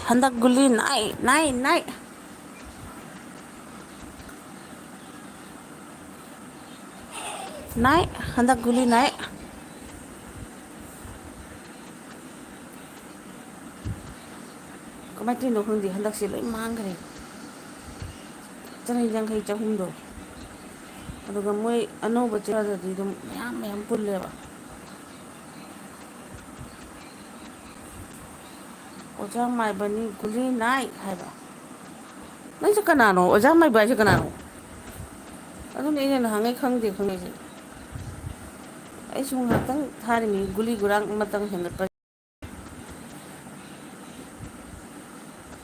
ꯍꯟꯗꯛ ꯒꯨꯂꯤ ꯅꯥꯏ ꯅꯥꯏ ꯍꯟꯗꯛ ꯒꯨꯂꯤ ꯅꯥꯏ ꯀꯃꯥꯏꯅ ꯇꯧꯔꯤꯅꯣ ꯈꯪꯗꯦ ꯍꯟꯗꯛꯁꯦ ꯂꯣꯏ ꯃꯥꯡꯈ꯭ꯔꯦ ꯆꯅꯤ ꯌꯥꯡꯈꯩ ꯆꯍꯨꯝꯗꯣ ꯑꯗꯨꯒ ꯃꯣꯏ ꯑꯅꯧꯕ ꯆꯦꯗꯗꯤ ꯑꯗꯨꯝ ꯃꯌꯥꯝ ꯃꯌꯥꯝ ꯄꯨꯜꯂꯦꯕ ꯑꯣꯖꯥ ꯃꯥꯏꯕꯅꯤ ꯒꯨꯂꯤ ꯅꯥꯏ ꯍꯥꯏꯕ ꯅꯪꯁꯦ ꯀꯅꯥꯅꯣ ꯑꯣꯖꯥ ꯃꯥꯏꯕ ꯍꯥꯏꯁꯦ ꯀꯅꯥꯅꯣ ꯑꯗꯨꯅꯦ ꯑꯩꯅ ꯅꯍꯥꯟꯉꯩ ꯈꯪꯗꯦ ꯈꯪꯉꯤꯁꯦ ꯑꯩꯁꯨ ꯉꯥꯏꯍꯥꯛꯇꯪ ꯊꯥꯔꯤꯉꯩ ꯒꯨꯂꯤ ꯒꯨꯔꯥꯡ ꯑꯃꯇꯪ ꯍꯦꯟꯒꯠꯄ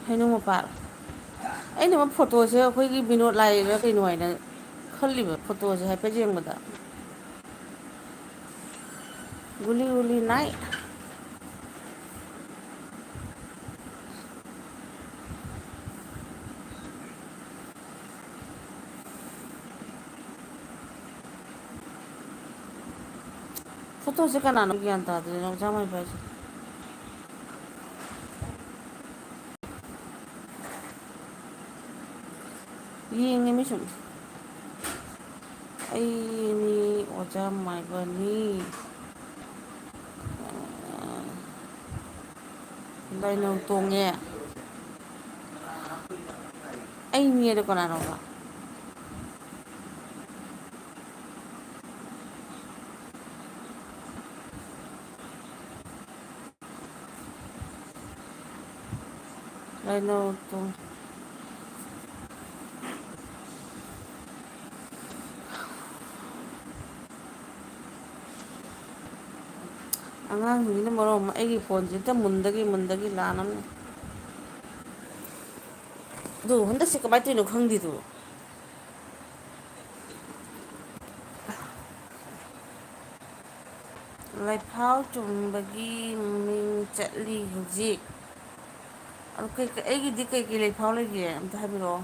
ꯍꯩꯅꯧ ꯃꯄꯥꯟ ꯑꯩꯅ ꯑꯃ ꯐꯣꯇꯣꯁꯦ ꯑꯩꯈꯣꯏꯒꯤ ꯕꯤꯅꯣꯠ ꯂꯥꯏꯔ ꯀꯩꯅꯣ ꯍꯥꯏꯅ ꯈꯜꯂꯤꯕ ꯐꯣꯇꯣꯁꯦ ꯍꯥꯏꯐꯦꯠ ꯌꯦꯡꯕꯗ ꯒꯨꯂꯤ ꯅꯥꯏ ꯐꯣꯇꯣꯁꯦ ꯀꯅꯥꯅꯣ ꯒ꯭ꯌꯥꯟ ꯇꯥꯗ꯭ꯔꯦꯅꯦ ꯑꯣꯖꯥ ꯃꯥꯏꯕ ꯍꯥꯏꯁꯦ ꯌꯦꯡꯉꯤꯃꯤ ꯁꯨꯝ ꯑꯩꯅꯤ ꯑꯣꯖꯥ ꯃꯥꯏꯕꯅꯤ ꯂꯥꯏꯅꯧ ꯇꯣꯡꯉꯦ ꯑꯩꯅꯦꯗꯣ ꯀꯅꯥꯅꯣꯕ ꯂꯥꯏꯅꯧ ꯇꯣꯡ ꯑꯉꯥꯡꯁꯤꯡꯁꯤꯅ ꯃꯔꯣꯟ ꯑꯃ ꯑꯩꯒꯤ ꯐꯣꯟꯁꯦ ꯍꯦꯛꯇ ꯃꯨꯟꯗꯒꯤ ꯂꯥꯟ ꯑꯃꯅꯤ ꯑꯗꯨ ꯍꯟꯗꯛꯁꯦ ꯀꯃꯥꯏꯅ ꯇꯧꯔꯤꯅꯣ ꯈꯪꯗꯦꯗꯣ ꯂꯩꯐꯥꯎ ꯆꯨꯝꯕꯒꯤ ꯃꯤꯡ ꯆꯠꯂꯤ ꯍꯧꯖꯤꯛ ꯑꯗꯨ ꯑꯩꯒꯤꯗꯤ ꯀꯩꯀꯩ ꯂꯩꯐꯥꯎ ꯂꯩꯒꯦ ꯑꯝꯇ ꯍꯥꯏꯕꯤꯔꯛꯑꯣ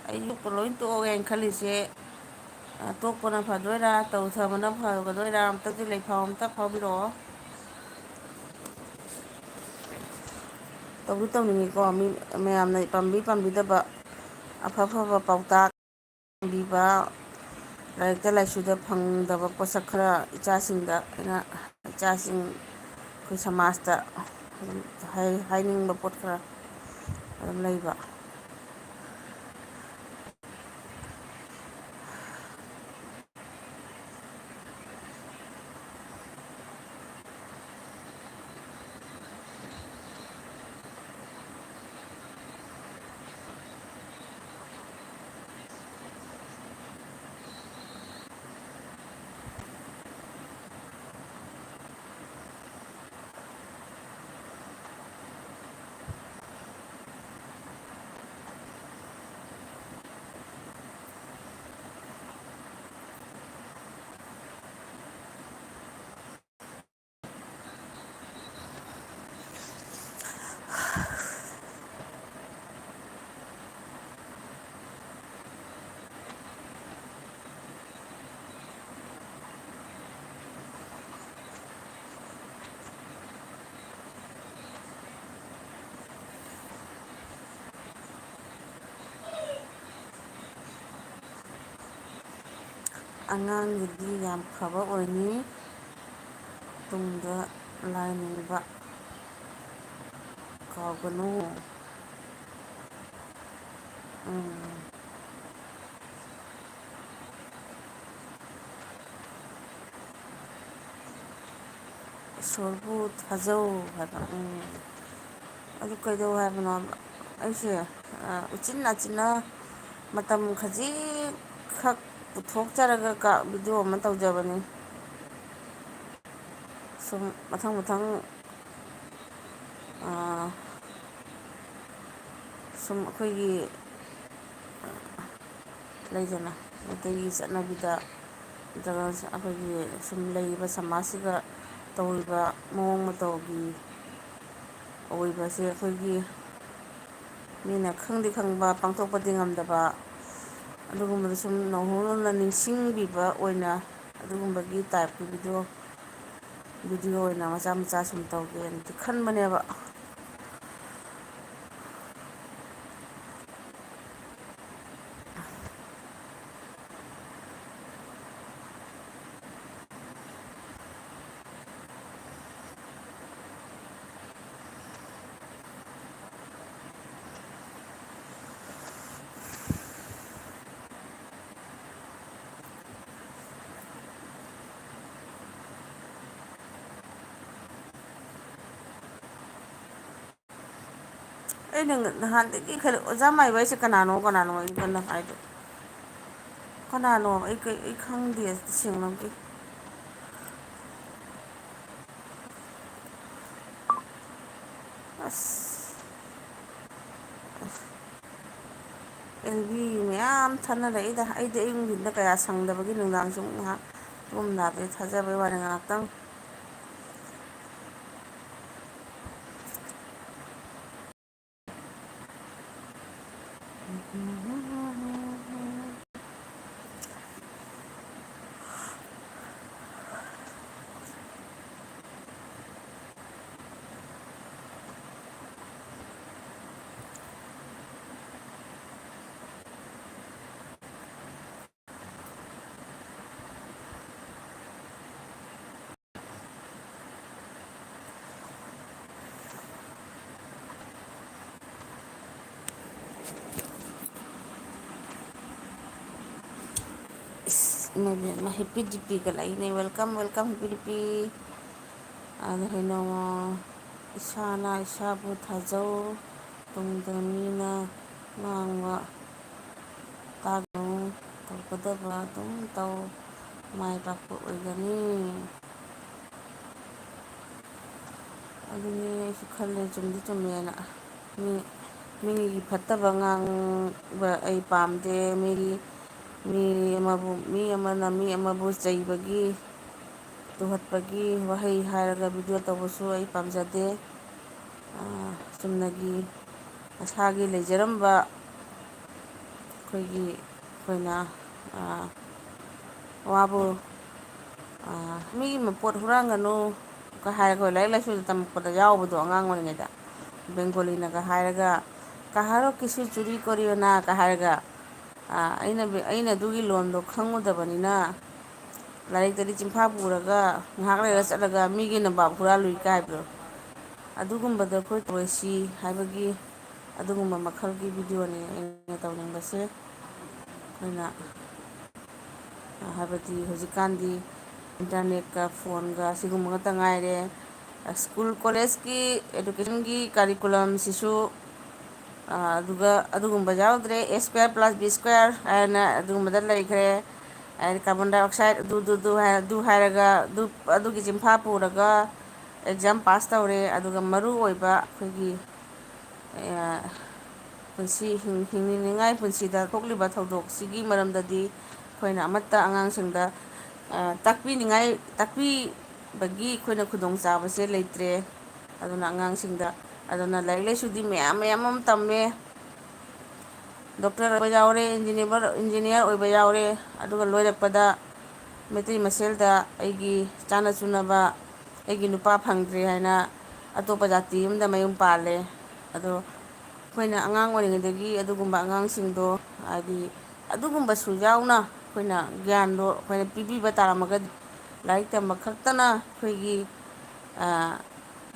ꯑꯩ ꯂꯨꯞꯄ ꯂꯣꯏ ꯇꯣꯛꯑꯒꯦꯅ ꯈꯜꯂꯤꯁꯦ ꯇꯣꯛꯄꯅ ꯐꯗꯣꯏꯔꯥ ꯇꯧꯊꯕꯅ ꯐꯒꯗꯣꯏꯔꯥ ꯑꯝꯇꯗꯤ ꯂꯩꯐꯥꯎ ꯑꯝꯇ ꯐꯥꯎꯕꯤꯔꯛꯑꯣ ꯇꯧꯗꯤ ꯇꯧꯅꯤꯡꯉꯤꯀꯣ ꯃꯤ ꯃꯌꯥꯝꯅ ꯄꯥꯝꯕꯤꯗꯕ ꯑꯐ ꯑꯐꯕ ꯄꯥꯎꯇꯥꯛ ꯇꯝꯕꯤꯕ ꯂꯥꯏꯔꯤꯛꯇ ꯂꯥꯏꯁꯨꯗ ꯐꯪꯗꯕ ꯄꯣꯠꯁꯛ ꯈꯔ ꯏꯆꯥꯁꯤꯡꯗ ꯑꯩꯅ ꯏꯆꯥꯁꯤꯡ ꯑꯩꯈꯣꯏ ꯁꯃꯥꯖꯇ ꯑꯗꯨꯝ ꯍꯥꯏꯅꯤꯡꯕ ꯄꯣꯠ ꯈꯔ ꯑꯗꯨꯝ ꯂꯩꯕ ꯑꯉꯥꯡꯒꯤꯗꯤ ꯌꯥꯝ ꯐꯕ ꯑꯣꯏꯅꯤ ꯇꯨꯡꯗ ꯂꯥꯏ ꯅꯤꯡꯕ ꯀꯥꯎꯒꯅꯨ ꯏꯁꯣꯔꯕꯨ ꯊꯥꯖꯧ ꯍꯥꯏꯕ ꯑꯗꯨ ꯀꯩꯗꯧ ꯍꯥꯏꯕꯅꯣ ꯑꯩꯁꯦ ꯎꯆꯤꯟ ꯅꯥꯆꯤꯟꯅ ꯃꯇꯝ ꯈꯖꯤꯛꯈꯛ ꯄꯨꯊꯣꯛꯆꯔꯒ ꯚꯤꯗꯤꯑꯣ ꯑꯃ ꯇꯧꯖꯕꯅꯤ ꯁꯨꯝ ꯃꯊꯪ ꯃꯊꯪ ꯁꯨꯝ ꯑꯩꯈꯣꯏꯒꯤ ꯂꯩꯗꯅ ꯃꯩꯇꯩꯒꯤ ꯆꯠꯅꯕꯤꯗ ꯅꯠꯇ꯭ꯔꯒ ꯑꯩꯈꯣꯏꯒꯤ ꯁꯨꯝ ꯂꯩꯔꯤꯕ ꯁꯃꯥꯖꯁꯤꯗ ꯇꯧꯔꯤꯕ ꯃꯑꯣꯡ ꯃꯇꯧꯒꯤ ꯑꯣꯏꯕꯁꯦ ꯑꯩꯈꯣꯏꯒꯤ ꯃꯤꯅ ꯈꯪꯗꯤ ꯈꯪꯕ ꯄꯥꯡꯊꯣꯛꯄꯗꯤ ꯉꯝꯗꯕ ꯑꯗꯨꯒꯨꯝꯕꯗ ꯁꯨꯝ ꯅꯧꯍꯧꯅꯅ ꯅꯤꯡꯁꯤꯡꯕꯤꯕ ꯑꯣꯏꯅ ꯑꯗꯨꯒꯨꯝꯕꯒꯤ ꯇꯥꯏꯞꯀꯤ ꯚꯤꯗꯤꯑꯣ ꯑꯣꯏꯅ ꯃꯆꯥ ꯃꯆꯥ ꯁꯨꯝ ꯇꯧꯒꯦꯅꯗꯤ ꯈꯟꯕꯅꯦꯕ ꯑꯩꯅ ꯅꯍꯥꯟꯗꯒꯤ ꯈꯔ ꯑꯣꯖꯥ ꯃꯥꯏꯕ ꯍꯥꯏꯁꯦ ꯀꯅꯥꯅꯣ ꯀꯅꯥꯅꯣ ꯑꯩ ꯀꯟꯅ ꯍꯥꯏꯗꯣ ꯀꯅꯥꯅꯣ ꯑꯩ ꯈꯪꯗꯦ ꯇꯁꯦꯡꯅꯃꯛꯀꯤ ꯑꯁ ꯑꯦꯜꯕꯤ ꯃꯌꯥꯝ ꯊꯥꯅꯔꯛꯏꯗ ꯑꯩꯗꯤ ꯑꯌꯨꯛ ꯅꯨꯡꯊꯤꯟꯗ ꯀꯌꯥ ꯁꯪꯗꯕꯒꯤ ꯅꯨꯡꯗꯥꯡꯁꯨ ꯉꯥꯏꯍꯥꯛ ꯇꯨꯝ ꯊꯥꯖꯕꯩ ꯋꯥꯅꯤ ꯉꯥꯏꯍꯥꯛꯇꯪ ꯏꯃ ꯍꯤꯞꯄꯤ ꯗꯤꯄꯤꯒ ꯂꯩꯅꯦ ꯋꯦꯜꯀꯝ ꯋꯦꯜꯀꯝ ꯍꯤꯞꯄꯤ ꯗꯤꯄꯤ ꯑꯗ ꯀꯩꯅꯣꯃ ꯏꯁꯥꯅ ꯏꯁꯥꯕꯨ ꯊꯥꯖꯧ ꯇꯨꯡꯗ ꯃꯤꯅ ꯉꯥꯡꯕ ꯇꯥꯒꯅꯨ ꯇꯧꯒꯗꯕ ꯑꯗꯨꯝ ꯇꯧ ꯃꯥꯏ ꯄꯥꯛꯄ ꯑꯣꯏꯒꯅꯤ ꯑꯗꯨꯅꯤ ꯑꯩꯁꯨ ꯈꯜꯂꯦ ꯆꯨꯝꯗꯤ ꯆꯨꯝꯃꯦꯅ ꯃꯤ ꯃꯤꯒꯤ ꯐꯠꯇꯕ ꯉꯥꯡꯕ ꯑꯩ ꯄꯥꯝꯗꯦ ꯃꯤ ꯑꯃꯅ ꯃꯤ ꯑꯃꯕꯨ ꯆꯩꯕꯒꯤ ꯇꯨꯍꯠꯄꯒꯤ ꯋꯥꯍꯩ ꯍꯥꯏꯔꯒ ꯚꯤꯗꯤꯑꯣ ꯇꯧꯕꯁꯨ ꯑꯩ ꯄꯥꯝꯖꯗꯦ ꯆꯨꯝꯅꯒꯤ ꯃꯁꯥꯒꯤ ꯂꯩꯖꯔꯝꯕ ꯑꯩꯈꯣꯏꯅ ꯋꯥꯕꯨ ꯃꯤꯒꯤ ꯃꯄꯣꯠ ꯍꯨꯔꯥꯟꯒꯅꯨ ꯍꯥꯏꯔꯒ ꯂꯥꯏꯔꯤꯛ ꯂꯥꯏꯁꯨꯗ ꯇꯝꯃꯛꯄꯗ ꯌꯥꯎꯕꯗꯣ ꯑꯉꯥꯡ ꯑꯣꯏꯔꯤꯉꯩꯗ ꯕꯦꯡꯒꯣꯂꯤꯅꯒ ꯍꯥꯏꯔꯒ ꯀꯍꯥꯔꯣ ꯀꯤꯁꯤ ꯆꯨꯔꯤ ꯀꯣꯔꯤꯑꯣꯅꯥꯒ ꯍꯥꯏꯔꯒ ꯑꯩꯅ ꯑꯗꯨꯒꯤ ꯂꯣꯟꯗꯣ ꯈꯪꯉꯨꯗꯕꯅꯤꯅ ꯂꯥꯏꯔꯤꯛꯇꯗꯤ ꯆꯤꯟꯐꯥ ꯄꯨꯔꯒ ꯉꯥꯏꯍꯥꯛ ꯂꯩꯔ ꯆꯠꯂꯒ ꯃꯤꯒꯤ ꯅꯕꯥꯞ ꯍꯨꯔꯥꯜꯂꯨꯏ ꯀꯥꯏ ꯍꯥꯏꯕꯗꯣ ꯑꯗꯨꯒꯨꯝꯕꯗꯣ ꯑꯩꯈꯣꯏ ꯇꯧꯔꯣꯏꯁꯤ ꯍꯥꯏꯕꯒꯤ ꯑꯗꯨꯒꯨꯝꯕ ꯃꯈꯜꯒꯤ ꯚꯤꯗꯤꯑꯣꯅꯤ ꯑꯩꯅ ꯇꯧꯅꯤꯡꯕꯁꯦ ꯑꯩꯈꯣꯏꯅ ꯍꯥꯏꯕꯗꯤ ꯍꯧꯖꯤꯛꯀꯥꯟꯗꯤ ꯏꯟꯇꯔꯅꯦꯠꯀ ꯐꯣꯟꯒ ꯁꯤꯒꯨꯝꯕ ꯉꯛꯇ ꯉꯥꯏꯔꯦ ꯁ꯭ꯀꯨꯜ ꯀꯣꯂꯦꯖꯀꯤ ꯏꯗꯨꯀꯦꯁꯟꯒꯤ ꯀꯥꯔꯤꯀꯨꯂꯝꯁꯤꯁꯨ ꯑꯗꯨꯒ ꯑꯗꯨꯒꯨꯝꯕ ꯌꯥꯎꯗ꯭ꯔꯦ ꯑꯦ ꯏꯁꯀ꯭ꯋꯥꯔ ꯄ꯭ꯂꯁ ꯕꯤ ꯏꯁꯀ꯭ꯋꯥꯔ ꯍꯥꯏꯅ ꯑꯗꯨꯒꯨꯝꯕꯗ ꯂꯩꯈ꯭ꯔꯦ ꯍꯥꯏꯗꯤ ꯀꯥꯔꯕꯣꯟ ꯗꯥꯏꯑꯣꯛꯁꯥꯏꯠ ꯑꯗꯨ ꯍꯥꯏꯔꯒ ꯑꯗꯨꯒꯤ ꯆꯤꯟꯐꯥ ꯄꯨꯔꯒ ꯑꯦꯛꯖꯥꯝ ꯄꯥꯁ ꯇꯧꯔꯦ ꯑꯗꯨꯒ ꯃꯔꯨ ꯑꯣꯏꯕ ꯑꯩꯈꯣꯏꯒꯤ ꯍꯤꯡꯅꯤꯡꯅꯤꯉꯥꯏ ꯄꯨꯟꯁꯤꯗ ꯊꯣꯛꯂꯤꯕ ꯊꯧꯗꯣꯛꯁꯤꯒꯤ ꯃꯔꯝꯗꯗꯤ ꯑꯩꯈꯣꯏꯅ ꯑꯃꯠꯇ ꯑꯉꯥꯡꯁꯤꯡꯗ ꯇꯥꯛꯄꯤꯕꯒꯤ ꯑꯩꯈꯣꯏꯅ ꯈꯨꯗꯣꯡꯆꯥꯕꯁꯦ ꯂꯩꯇ꯭ꯔꯦ ꯑꯗꯨꯅ ꯑꯉꯥꯡꯁꯤꯡꯗ ꯑꯗꯨꯅ ꯂꯥꯏꯔꯤꯛ ꯂꯥꯏꯁꯨꯗꯤ ꯃꯌꯥꯝ ꯃꯌꯥꯝ ꯑꯃ ꯇꯝꯃꯦ ꯗꯣꯛꯇꯔ ꯑꯣꯏꯕ ꯌꯥꯎꯔꯦ ꯏꯟꯖꯤꯅꯤꯌꯥꯔ ꯑꯣꯏꯕ ꯌꯥꯎꯔꯦ ꯑꯗꯨꯒ ꯂꯣꯏꯔꯛꯄꯗ ꯃꯩꯇꯩ ꯃꯁꯦꯜꯗ ꯑꯩꯒꯤ ꯆꯥꯅ ꯆꯨꯅꯕ ꯑꯩꯒꯤ ꯅꯨꯄꯥ ꯐꯪꯗ꯭ꯔꯦ ꯍꯥꯏꯅ ꯑꯇꯣꯞꯄ ꯖꯥꯇꯤ ꯑꯃꯗ ꯃꯌꯨꯝ ꯄꯥꯜꯂꯦ ꯑꯗꯣ ꯑꯩꯈꯣꯏꯅ ꯑꯉꯥꯡ ꯑꯣꯏꯔꯤꯉꯩꯗꯒꯤ ꯑꯗꯨꯒꯨꯝꯕ ꯑꯉꯥꯡꯁꯤꯡꯗꯣ ꯍꯥꯏꯗꯤ ꯑꯗꯨꯒꯨꯝꯕꯁꯨ ꯌꯥꯎꯅ ꯑꯩꯈꯣꯏꯅ ꯒ꯭ꯌꯥꯟꯗꯣ ꯑꯩꯈꯣꯏꯅ ꯄꯤꯕꯤꯕ ꯇꯥꯔꯝꯃꯒꯗꯤ ꯂꯥꯏꯔꯤꯛ ꯇꯝꯕ ꯈꯛꯇꯅ ꯑꯩꯈꯣꯏꯒꯤ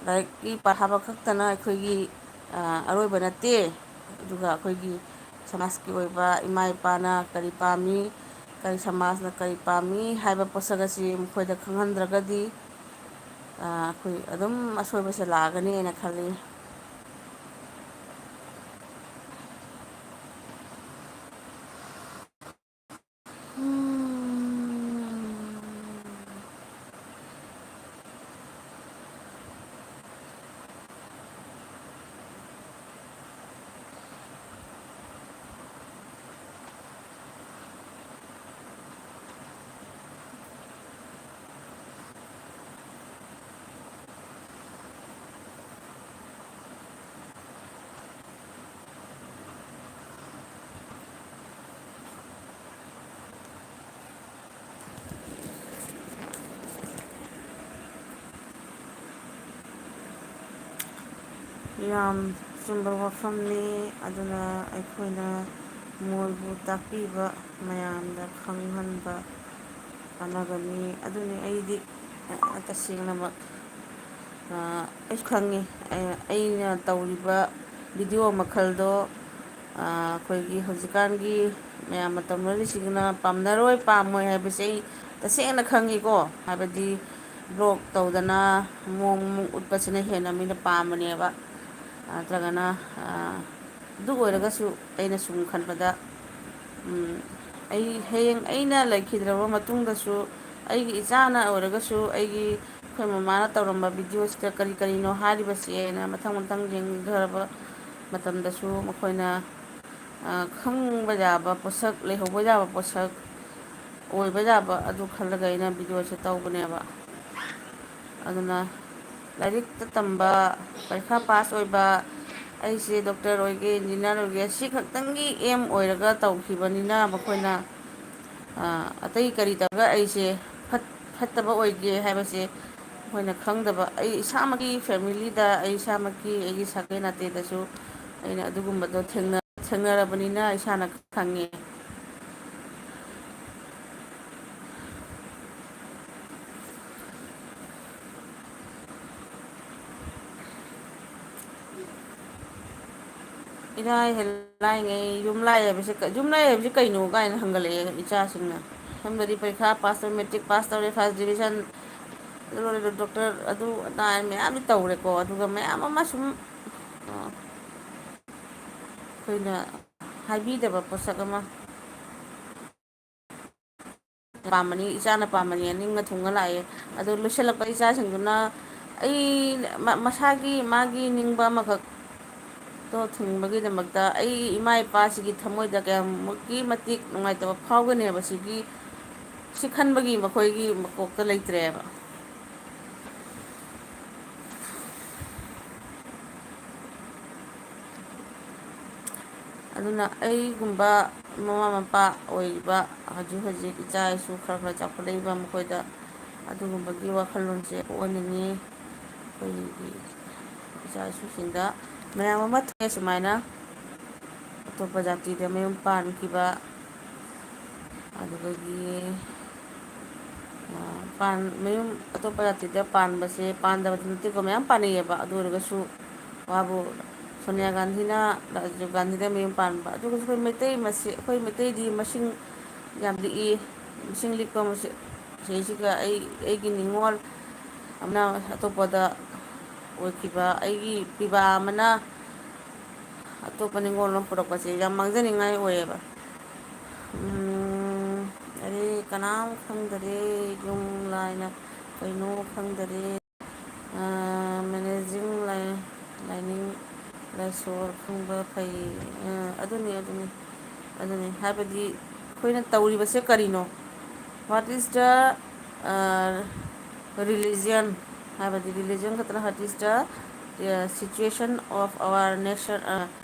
ꯂꯥꯏꯔꯤꯛꯀꯤ ꯄꯥꯕ ꯈꯛꯇꯅ ꯑꯩꯈꯣꯏꯒꯤ ꯑꯔꯣꯏꯕ ꯅꯠꯇꯦ ꯑꯗꯨꯒ ꯑꯩꯈꯣꯏꯒꯤ ꯁꯃꯥꯖꯀꯤ ꯑꯣꯏꯕ ꯏꯃꯥ ꯏꯄꯥꯅ ꯀꯔꯤ ꯄꯥꯝꯃꯤ ꯀꯔꯤ ꯁꯃꯥꯖꯅ ꯀꯔꯤ ꯄꯥꯝꯃꯤ ꯍꯥꯏꯕ ꯄꯣꯠꯁꯛ ꯑꯁꯤ ꯃꯈꯣꯏꯗ ꯈꯪꯍꯟꯗ꯭ꯔꯒꯗꯤ ꯑꯩꯈꯣꯏ ꯑꯗꯨꯝ ꯑꯁꯣꯏꯕꯁꯦ ꯂꯥꯛꯑꯒꯅꯤꯅ ꯈꯜꯂꯤ ꯌꯥꯝ ꯆꯨꯝꯕ ꯋꯥꯐꯝꯅꯤ ꯑꯗꯨꯅ ꯑꯩꯈꯣꯏꯅ ꯃꯣꯏꯕꯨ ꯇꯥꯛꯄꯤꯕ ꯃꯌꯥꯝꯗ ꯈꯪꯍꯟꯕ ꯀꯥꯟꯅꯒꯅꯤ ꯑꯗꯨꯅꯤ ꯑꯩꯗꯤ ꯇꯁꯦꯡꯅꯃꯛ ꯑꯩꯁꯨ ꯈꯪꯉꯤ ꯑꯩꯅ ꯇꯧꯔꯤꯕ ꯚꯤꯗꯤꯑꯣ ꯃꯈꯜꯗꯣ ꯑꯩꯈꯣꯏꯒꯤ ꯍꯧꯖꯤꯛꯀꯥꯟꯒꯤ ꯃꯌꯥꯝꯅ ꯇꯧꯅꯔꯤꯁꯤꯒꯅ ꯄꯥꯝꯅꯔꯣꯏ ꯄꯥꯝꯃꯣꯏ ꯍꯥꯏꯕꯁꯦ ꯑꯩ ꯇꯁꯦꯡꯅ ꯈꯪꯉꯤꯀꯣ ꯍꯥꯏꯕꯗꯤ ꯕ꯭ꯂꯣꯛ ꯇꯧꯗꯅ ꯃꯑꯣꯡ ꯎꯠꯄꯁꯤꯅ ꯍꯦꯟꯅ ꯃꯤꯅ ꯄꯥꯝꯕꯅꯦꯕ ꯅꯠꯇ꯭ꯔꯒꯅ ꯑꯗꯨ ꯑꯣꯏꯔꯒꯁꯨ ꯑꯩꯅ ꯁꯨꯝ ꯈꯟꯕꯗ ꯑꯩ ꯍꯌꯦꯡ ꯑꯩꯅ ꯂꯩꯈꯤꯗ꯭ꯔꯕ ꯃꯇꯨꯡꯗꯁꯨ ꯑꯩꯒꯤ ꯏꯆꯥꯅ ꯑꯣꯏꯔꯒꯁꯨ ꯑꯩꯒꯤ ꯑꯩꯈꯣꯏ ꯃꯃꯥꯅ ꯇꯧꯔꯝꯕ ꯚꯤꯗꯤꯑꯣꯁꯤꯗ ꯀꯔꯤ ꯀꯔꯤꯅꯣ ꯍꯥꯏꯔꯤꯕꯁꯦꯅ ꯃꯊꯪ ꯃꯊꯪ ꯌꯦꯡꯊꯔꯕ ꯃꯇꯝꯗꯁꯨ ꯃꯈꯣꯏꯅ ꯈꯪꯕ ꯌꯥꯕ ꯄꯣꯠꯁꯛ ꯂꯩꯍꯧꯕ ꯌꯥꯕ ꯄꯣꯠꯁꯛ ꯑꯣꯏꯕ ꯌꯥꯕ ꯑꯗꯨ ꯈꯜꯂꯒ ꯑꯩꯅ ꯚꯤꯗꯤꯑꯣꯁꯦ ꯇꯧꯕꯅꯦꯕ ꯑꯗꯨꯅ ꯂꯥꯏꯔꯤꯛꯇ ꯇꯝꯕ ꯄꯔꯤꯈꯥ ꯄꯥꯁ ꯑꯣꯏꯕ ꯑꯩꯁꯦ ꯗꯣꯛꯇꯔ ꯑꯣꯏꯒꯦ ꯏꯟꯖꯤꯅꯤꯌꯥꯔ ꯑꯣꯏꯒꯦ ꯁꯤ ꯈꯛꯇꯪꯒꯤ ꯑꯦꯝ ꯑꯣꯏꯔꯒ ꯇꯧꯈꯤꯕꯅꯤꯅ ꯃꯈꯣꯏꯅ ꯑꯇꯩ ꯀꯔꯤ ꯇꯧꯔꯒ ꯑꯩꯁꯦ ꯐꯠꯇꯕ ꯑꯣꯏꯒꯦ ꯍꯥꯏꯕꯁꯦ ꯑꯩꯈꯣꯏꯅ ꯈꯪꯗꯕ ꯑꯩ ꯏꯁꯥꯃꯛꯀꯤ ꯐꯦꯃꯤꯂꯤꯗ ꯑꯩ ꯏꯁꯥꯃꯛꯀꯤ ꯑꯩꯒꯤ ꯁꯥꯒꯩ ꯅꯥꯇꯦꯗꯁꯨ ꯑꯩꯅ ꯑꯗꯨꯒꯨꯝꯕꯗꯣ ꯊꯦꯡꯅꯔꯕꯅꯤꯅ ꯏꯁꯥꯅ ꯈꯪꯉꯦ ꯏꯔꯥꯏ ꯂꯥꯏꯉꯩ ꯌꯨꯝ ꯂꯥꯏ ꯍꯥꯏꯕꯁꯤ ꯌꯨꯝ ꯂꯥꯏ ꯍꯥꯏꯕꯁꯤ ꯀꯩꯅꯣ ꯀꯥꯏꯅ ꯍꯪꯒꯠꯂꯛꯑꯦ ꯏꯆꯥꯁꯤꯡꯅ ꯁꯣꯝꯗꯗꯤ ꯄꯔꯤꯈꯥ ꯄꯥꯁ ꯇꯧꯔꯦ ꯃꯦꯇ꯭ꯔꯤꯛ ꯄꯥꯁ ꯇꯧꯔꯦ ꯐꯥꯔꯁ ꯗꯤꯕꯤꯖꯟ ꯑꯗꯨ ꯗꯣꯛꯇꯔ ꯑꯗꯨ ꯑꯗꯥ ꯃꯌꯥꯝꯗꯤ ꯇꯧꯔꯦꯀꯣ ꯑꯗꯨꯒ ꯃꯌꯥꯝ ꯑꯃ ꯁꯨꯝ ꯑꯩꯈꯣꯏꯅ ꯍꯥꯏꯕꯤꯗꯕ ꯄꯣꯠꯁꯛ ꯑꯃ ꯄꯥꯝꯕꯅꯤ ꯏꯆꯥꯅ ꯄꯥꯝꯕꯅꯤ ꯅꯤꯡꯉ ꯊꯨꯡꯉ ꯂꯥꯛꯑꯦ ꯑꯗꯨ ꯂꯣꯏꯁꯤꯜꯂꯛꯄ ꯏꯆꯥꯁꯤꯡꯗꯨꯅ ꯑꯩ ꯃꯁꯥꯒꯤ ꯃꯥꯒꯤ ꯅꯤꯡꯕ ꯑꯃꯈꯛ ꯇꯣ ꯊꯨꯡꯕꯒꯤꯗꯃꯛꯇ ꯑꯩ ꯏꯃꯥ ꯏꯄꯥꯁꯤꯒꯤ ꯊꯃꯣꯏꯗ ꯀꯌꯥꯃꯨꯛꯀꯤ ꯃꯇꯤꯛ ꯅꯨꯡꯉꯥꯏꯇꯕ ꯐꯥꯎꯒꯅꯦꯕ ꯁꯤꯒꯤ ꯁꯤ ꯈꯟꯕꯒꯤ ꯃꯈꯣꯏꯒꯤ ꯃꯀꯣꯛꯇ ꯂꯩꯇ꯭ꯔꯦꯕ ꯑꯗꯨꯅ ꯑꯩꯒꯨꯝꯕ ꯃꯃꯥ ꯃꯄꯥ ꯑꯣꯏꯔꯤꯕ ꯍꯧꯖꯤꯛ ꯍꯧꯖꯤꯛ ꯏꯆꯥ ꯏꯁꯨ ꯈꯔ ꯈꯔ ꯆꯥꯎꯈꯠꯂꯛꯏꯕ ꯃꯈꯣꯏꯗ ꯑꯗꯨꯒꯨꯝꯕꯒꯤ ꯋꯥꯈꯜꯂꯣꯟꯁꯦ ꯑꯣꯏꯅꯤꯡꯉꯤ ꯑꯩꯈꯣꯏꯒꯤ ꯏꯆꯥ ꯏꯁꯨꯁꯤꯡꯗ ꯃꯌꯥꯝ ꯑꯃ ꯊꯣꯛꯑꯦ ꯁꯨꯃꯥꯏꯅ ꯑꯇꯣꯞꯄ ꯖꯥꯇꯤꯗ ꯃꯌꯨꯝ ꯄꯥꯟꯈꯤꯕ ꯑꯗꯨꯗꯒꯤ ꯃꯌꯨꯝ ꯑꯇꯣꯞꯄ ꯖꯥꯇꯤꯗ ꯄꯥꯟꯕꯁꯦ ꯄꯥꯟꯗꯕꯗꯤ ꯅꯠꯇꯦꯀꯣ ꯃꯌꯥꯝ ꯄꯥꯅꯩꯌꯦꯕ ꯑꯗꯨ ꯑꯣꯏꯔꯒꯁꯨ ꯃꯥꯕꯨ ꯁꯣꯅꯤꯌꯥ ꯒꯥꯟꯙꯤꯅ ꯔꯥꯖꯤꯕ ꯒꯥꯟꯙꯤꯗ ꯃꯌꯨꯝ ꯄꯥꯟꯕ ꯑꯗꯨꯒ ꯑꯩꯈꯣꯏ ꯃꯩꯇꯩ ꯑꯩꯈꯣꯏ ꯃꯩꯇꯩꯗꯤ ꯃꯁꯤꯡ ꯌꯥꯝ ꯂꯤꯛꯏ ꯃꯁꯤꯡ ꯂꯤꯛꯄ ꯁꯤꯁꯤꯒ ꯑꯩꯒꯤ ꯅꯤꯡꯉꯣꯜ ꯑꯃꯅ ꯑꯇꯣꯞꯄꯗ ꯑꯣꯏꯈꯤꯕ ꯑꯩꯒꯤ ꯄꯤꯕꯥ ꯑꯃꯅ ꯑꯇꯣꯞꯄ ꯅꯤꯡꯉꯣꯜ ꯑꯃ ꯄꯨꯔꯛꯄꯁꯦ ꯌꯥꯝ ꯃꯥꯡꯖꯅꯤꯡꯉꯥꯏ ꯑꯣꯏꯌꯦꯕ ꯑꯗꯩ ꯀꯅꯥꯝ ꯈꯪꯗꯔꯦ ꯌꯨꯝ ꯂꯥꯏꯅ ꯀꯩꯅꯣ ꯈꯪꯗꯔꯦ ꯃꯦꯅꯦꯖꯤꯡ ꯂꯥꯏꯅꯤꯡ ꯂꯥꯏꯁꯣꯟ ꯈꯪꯕ ꯐꯩ ꯑꯗꯨꯅꯤ ꯍꯥꯏꯕꯗꯤ ꯑꯩꯈꯣꯏꯅ ꯇꯧꯔꯤꯕꯁꯦ ꯀꯔꯤꯅꯣ ꯋꯥꯠ ꯏꯁ ꯗ ꯔꯤꯂꯤꯖꯟ ꯍꯥꯏꯕꯗꯤ ꯔꯤꯂꯤꯖꯟ ꯈꯛꯇꯅ ꯋꯥꯠ ꯏꯁ ꯗ ꯁꯤꯆꯨꯋꯦꯁꯟ ꯑꯣꯐ ꯑꯋꯥꯔ ꯅꯦꯁꯟ